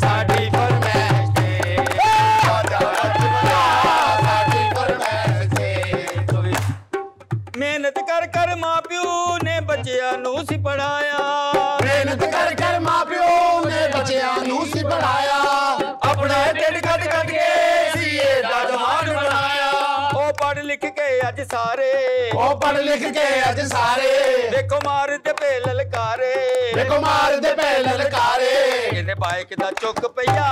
ਸਾਡੀ ਫਰਮਾਇਸ਼ ਤੇ, ਬਾਜਾ ਅੱਜ ਵਜਾ ਸਾਡੀ ਫਰਮਾਇਸ਼ ਤੇ, ਤੂੰ ਵੀ ਮਿਹਨਤ ਕਰ ਕਰ ਮਾਂ ਪਿਓ ਨੇ ਬੱਚਿਆਂ ਨੂੰ ਸੀ ਪੜਾਇਆ, ਮਿਹਨਤ ਕਰ ਕਰ ਮਾਂ ਪਿਓ ਨੇ ਬੱਚਿਆਂ ਨੂੰ ਸੀ ਪੜਾਇਆ, ਆਪਣਾ ਢਿੱਡ ਕੱਢ ਕੱਢ ਕੇ ਸੀਏ ਦਾ ਜਵਾਨ ਬਣਾਇਆ, ਉਹ ਪੜ੍ਹ ਲਿਖ ਕੇ ਅੱਜ ਸਾਰੇ, ਉਹ ਪੜ੍ਹ ਲਿਖ ਕੇ ਅੱਜ ਸਾਰੇ ਦੇਖੋ ਮਾਰਦੇ ਪੇ ਲਲਕਾਰੇ, ਦੇਖੋ ਮਾਰਦੇ ਪਏ ਲਲਕਾਰੇ, ਕਹਿੰਦੇ ਬਾਈਕ ਦਾ ਚੁੱਕ ਪਈਆ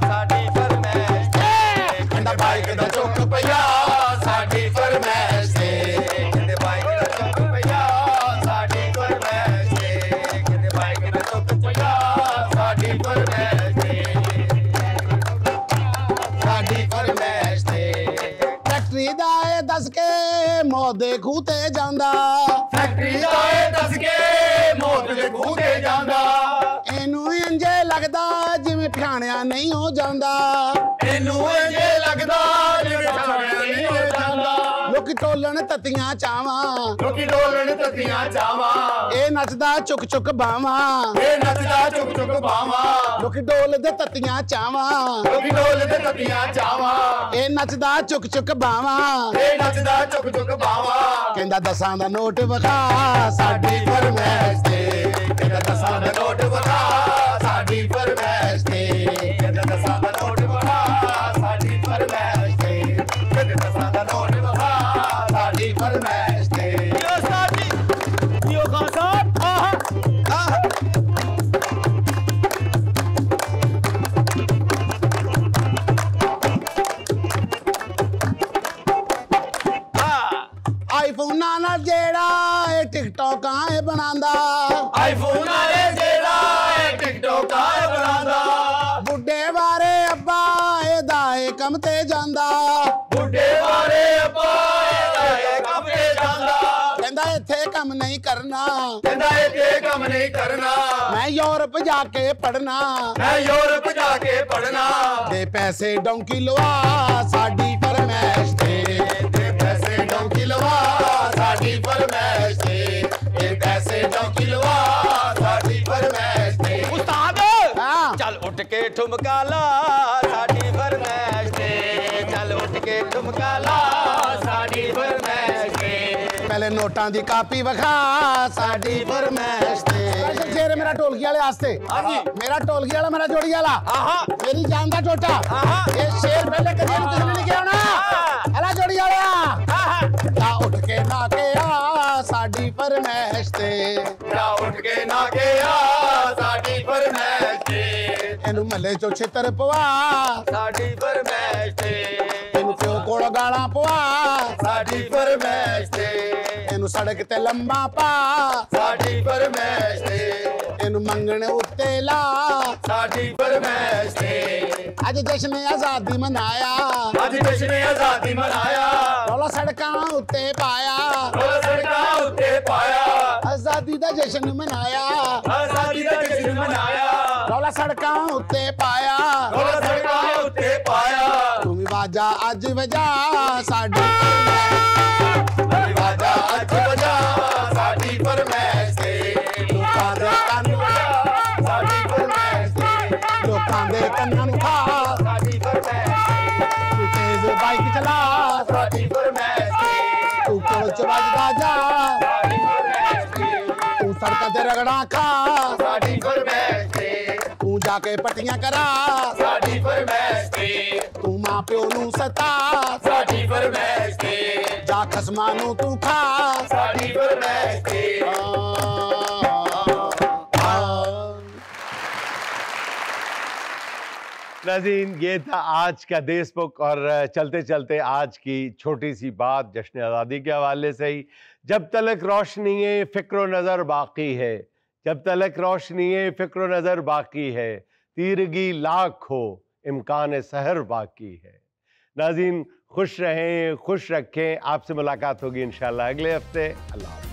ਸਾਡੀ ਫਰਮਾਇਸ਼ ਤੇ, ਕਹਿੰਦਾ ਬਾਈਕ ਦਾ ਚੁੱਕ ਪਈਆ ਸਾਡੀ ਫਰਮਾਇਸ਼ ਤੇ, ਕਹਿੰਦੇ ਬਾਈਕ ਦਾ ਚੁੱਕ ਪਈਆ ਸਾਡੀ ਫਰਮਾਇਸ਼ ਤੇ, ਕਹਿੰਦੇ ਬਾਈਕ ਦਾ ਚੁੱਕ ਪਈਆ ਸਾਡੀ ਫਰਮਾਇਸ਼ ਤੇ, ਸਾਡੀ ਫਰਮਾਇਸ਼ ਤੇ, ਫੈਕਟਰੀ ਦਾ ਇਹ ਦੱਸ ਕੇ ਮੌਤ ਦੇ ਖੂਹ ਤੇ ਜਾਂਦਾ, ਫੈਕਟਰੀ ਦਾ ਇਹ ਦੱਸ ਕੇ ਮੌਤ ਦੇ ਖੂਹ ਤੇ ਜਾਂਦਾ, ਇਹਨੂੰ ਇੰਜੇ ਲੱਗਦਾ ਜਿਵੇਂ ਪਛਾਣਿਆ ਨਹੀਂ ਹੋ ਜਾਂਦਾ, ਇਹਨੂੰ ਇੰਜ ਲੱਗਦਾ ਜਿਵੇਂ ਪਛਾਣਿਆ ਨਹੀਂ ਹੋ ਜਾਂਦਾ, ਲੋਕੀ ਟੋਲਣ ਤਤੀਆਂ ਚਾਵਾਂ, ਲੋਕੀ ਡੋਲਣ ਤਤੀਆਂ ਚਾਵਾਂ, ਇਹ ਨੱਚਦਾ ਚੁੱਕ ਚੁੱਕ ਬਾਵਾਂ, ਇਹ ਨੱਚਦਾ ਚੁੱਕ ਚੁੱਕ ਬਾਵਾਂ, ਲੋਕੀ ਡੋਲਦੇ ਤਤੀਆਂ ਚਾਵਾਂ, ਲੋਕੀ ਡੋਲਦੇ ਤਤੀਆਂ ਚਾਵਾਂ, ਇਹ ਨੱਚਦਾ ਚੁੱਕ ਚੁੱਕ ਬਾਵਾਂ, ਇਹ ਨੱਚਦਾ ਚੁੱਕ ਚੁੱਕ ਬਾਵਾਂ, ਕਹਿੰਦਾ ਦਸਾਂ ਦਾ ਨੋਟ ਵਿਖਾ ਸਾਡੀ ਫਰਮਾਇਸ਼ ਤੇ, ਕਹਿੰਦਾ ਦਸਾਂ ਦਾ ਨੋਟ ਵਿਖਾ ਸਾਡੀ ਫਰਮਾਇਸ਼ ਤੇ, ਕਹਿੰਦਾ ਦਸਾਂ ਦਾ ਨੋਟ ਵਿਖਾ ਸਾਡੀ ਫਰਮਾਇਸ਼ ਤੇ, ਕਹਿੰਦਾ ਦਸਾਂ ਦਾ ਨੋਟ ਵਿਖਾ ਸਾਡੀ ਫਰਮਾਇਸ਼ ਤੇ, ਯੋ ਸਾਡੀ ਯੋ ਖਾਨ ਸਾਹਿਬ ਆਹ ਆਈਫੋਨਾਂ ਨਾਲ ਜਿਹੜਾ ਇਹ ਟਿਕਟੋਕਾਂ ਇਹ ਬਣਾਉਂਦਾ, ਆਈਫੋਨ ਵਾਲੇ ਜਿਹੜਾ ਇਹ ਟਿਕਟੋਕ ਆ ਬਣਾਉਂਦਾ, ਬੁੱਢੇ ਬਾਰੇ ਅੱਬਾ ਇਹਦਾ ਇਹ ਕੰਮ ਤੇ ਜਾਂਦਾ, ਬੁੱਢੇ ਵਾਲੇ ਅੱਬਾ ਇਹ ਕੰਮ ਤੇ ਜਾਂਦਾ, ਕਹਿੰਦਾ ਇੱਥੇ ਕੰਮ ਨਹੀਂ ਕਰਨਾ, ਕਹਿੰਦਾ ਇਹ ਕੰਮ ਨਹੀਂ ਕਰਨਾ, ਮੈਂ ਯੂਰਪ ਜਾ ਕੇ ਪੜਨਾ, ਮੈਂ ਯੂਰਪ ਜਾ ਕੇ ਪੜਨਾ, ਦੇ ਪੈਸੇ ਡੌਂਕੀ ਲਵਾ ਸਾਡੀ ਫਰਮਾਇਸ਼ ਤੇ, ਤੇ ਪੈਸੇ ਡੌਂਕੀ ਲਵਾ ਸਾਡੀ ਫਰਮਾਇਸ਼ ਤੇ, ਇਹ ਪੈਸੇ ਡੌਂਕੀ ਲਵਾ ਸਾਡੀ ਫਰਮਾਇਸ਼ ਤੇ, ਉਸਤਾਦ ਹਾਂ ਚੱਲ ਉੱਠ ਕੇ ਠੁਮਕਾ ਲਾ ਸਾਡੀ ਫਰਮਾਇਸ਼ ਤੇ, ਚੱਲ ਉੱਠ ਕੇ ਠੁਮਕਾ ਲਾ ਸਾਡੀ ਫਰਮਾਇਸ਼ ਤੇ, ਪਹਿਲੇ ਨੋਟਾਂ ਦੀ ਕਾਪੀ ਵਿਖਾ ਸਾਡੀ ਫਰਮਾਇਸ਼ ਤੇ, ਸਪੈਸ਼ਲ ਸ਼ੇਰ ਮੇਰਾ ਢੋਲਕੀ ਵਾਲੇ ਵਾਸਤੇ, ਹਾਂਜੀ ਮੇਰਾ ਢੋਲਕੀ ਵਾਲਾ ਮੇਰਾ ਜੋੜੀ ਵਾਲਾ, ਆਹਾ ਮੇਰੀ ਜਾਨ ਦਾ ਟੋਟਾ, ਆਹਾ ਇਹ ਸ਼ੇਰ ਪਹਿਲੇ ਕਦੇ ਨਹੀਂ ਕਿਸੇ ਨੇ ਲਿਖਿਆ ਹੋਣਾ, ਹਲਾ ਜੋੜੀ ਵਾਲਿਆ ਆਹਾ ਤਾਂ ਉੱਠ ਕੇ ਨਾ ਕੇ ਆ ਸਾਡੀ ਫਰਮਾਇਸ਼ ਤੇ, ਜਾ ਉੱਠ ਕੇ ਨਾ ਕੇ ਆ ਸਾਡੀ ਫਰਮਾਇਸ਼ ਤੇ, ਇਹਨੂੰ ਮੱਲੇ ਚੋਂ ਛਿੱਤਰ ਪਵਾ ਸਾਡੀ ਫਰਮਾਇਸ਼ ਤੇ, ਇਹਨੂੰ ਪਿਓ ਕੋਲ ਗਾਲਾਂ ਪਵਾ ਸਾਡੀ ਫਰਮਾਇਸ਼ ਤੇ, ਇਹਨੂੰ ਸੜਕ ਤੇ ਲੰਮਾ ਪਾ ਸਾਡੀ ਫਰਮਾਇਸ਼ ਤੇ, ਇਹਨੂੰ ਮੰਗਣ ਉੱਤੇ ਲਾ ਸਾਡੀ ਫਰਮਾਇਸ਼ ਤੇ, ਅੱਜ ਜਸ਼ਨ ਆਜ਼ਾਦੀ ਮਨਾਇਆ, ਅੱਜ ਜਸ਼ਨ ਆਜ਼ਾਦੀ ਮਨਾਇਆ, ਰੌਲਾ ਸੜਕਾਂ ਉੱਤੇ ਪਾਇਆ, ਰੌਲਾ ਸੜਕਾਂ ਉੱਤੇ ਪਾਇਆ, ਆਜ਼ਾਦੀ ਦਾ ਜਸ਼ਨ ਮਨਾਇਆ, ਆਜ਼ਾਦੀ ਦਾ ਜਸ਼ਨ ਮਨਾਇਆ, ਰੌਲਾ ਸੜਕਾਂ ਉੱਤੇ ਪਾਇਆ, ਰੌਲਾ ਸੜਕਾਂ ਉੱਤੇ ਪਾਇਆ, ਤੂੰ ਵੀ ਬਾਜਾ ਅੱਜ ਵਜਾ ਸਾਡੀ ਵਾਜਾ ਅੱਜ ਵਜਾ ਸਾਡੀ ਫਰਮਾਇਸ਼ ਤੇ, ਲੋਕਾਂ ਦੇ ਕੰਨ ਸਾਡੀ ਫਰਮਾਇਸ਼ ਤੇ, ਲੋਕਾਂ ਦੇ ਕੰਨਾਂ ਨੂੰ ਖਾ ਸਾਡੀ ਫਰਮਾਇਸ਼ ਤੇ, ਤੂੰ ਤੇਜ਼ ਬਾਈਕ ਚਲਾ ਸਾਡੀ ਫਰਮਾਇਸ਼ ਤੇ, ਤੂੰ ਕੋਲ ਚ ਵੱਜਦਾ ਜਾ ਸਾਡੀ ਫਰਮਾਇਸ਼ ਤੇ, ਤੂੰ ਸੜਕਾਂ ਤੇ ਰਗੜਾ ਖਾ ਸਾਡੀ ਫਰਮਾਇਸ਼ ਤੇ, ਤੂੰ ਜਾ ਕੇ ਪੱਟੀਆਂ ਕਰਾ ਫਰਮਾਇਸ਼ ਤੇ ਤੂੰ ਮਾਂ ਪਿਓ ਨੂੰ ਸਤਾ ਸਾਡੀ ਫਰਮਾਇਸ਼ ਤੇ कसमानू तू खा साडी फरमाइश ते नाज़रीन, ये था आज का देशमुख। और चलते चलते आज की छोटी सी बात जश्न आज़ादी के हवाले से ही। जब तलक रोशनी फ़िक्र नज़र बाकी है, जब तलक रोशनी फ़िक्र नज़र बाकी है, तीरगी लाख हो इम्कान सहर बाकी है। नाज़रीन, खुश रहें, खुश रखें। आपसे मुलाकात होगी इंशाअल्लाह अगले हफ्ते। अल्लाह।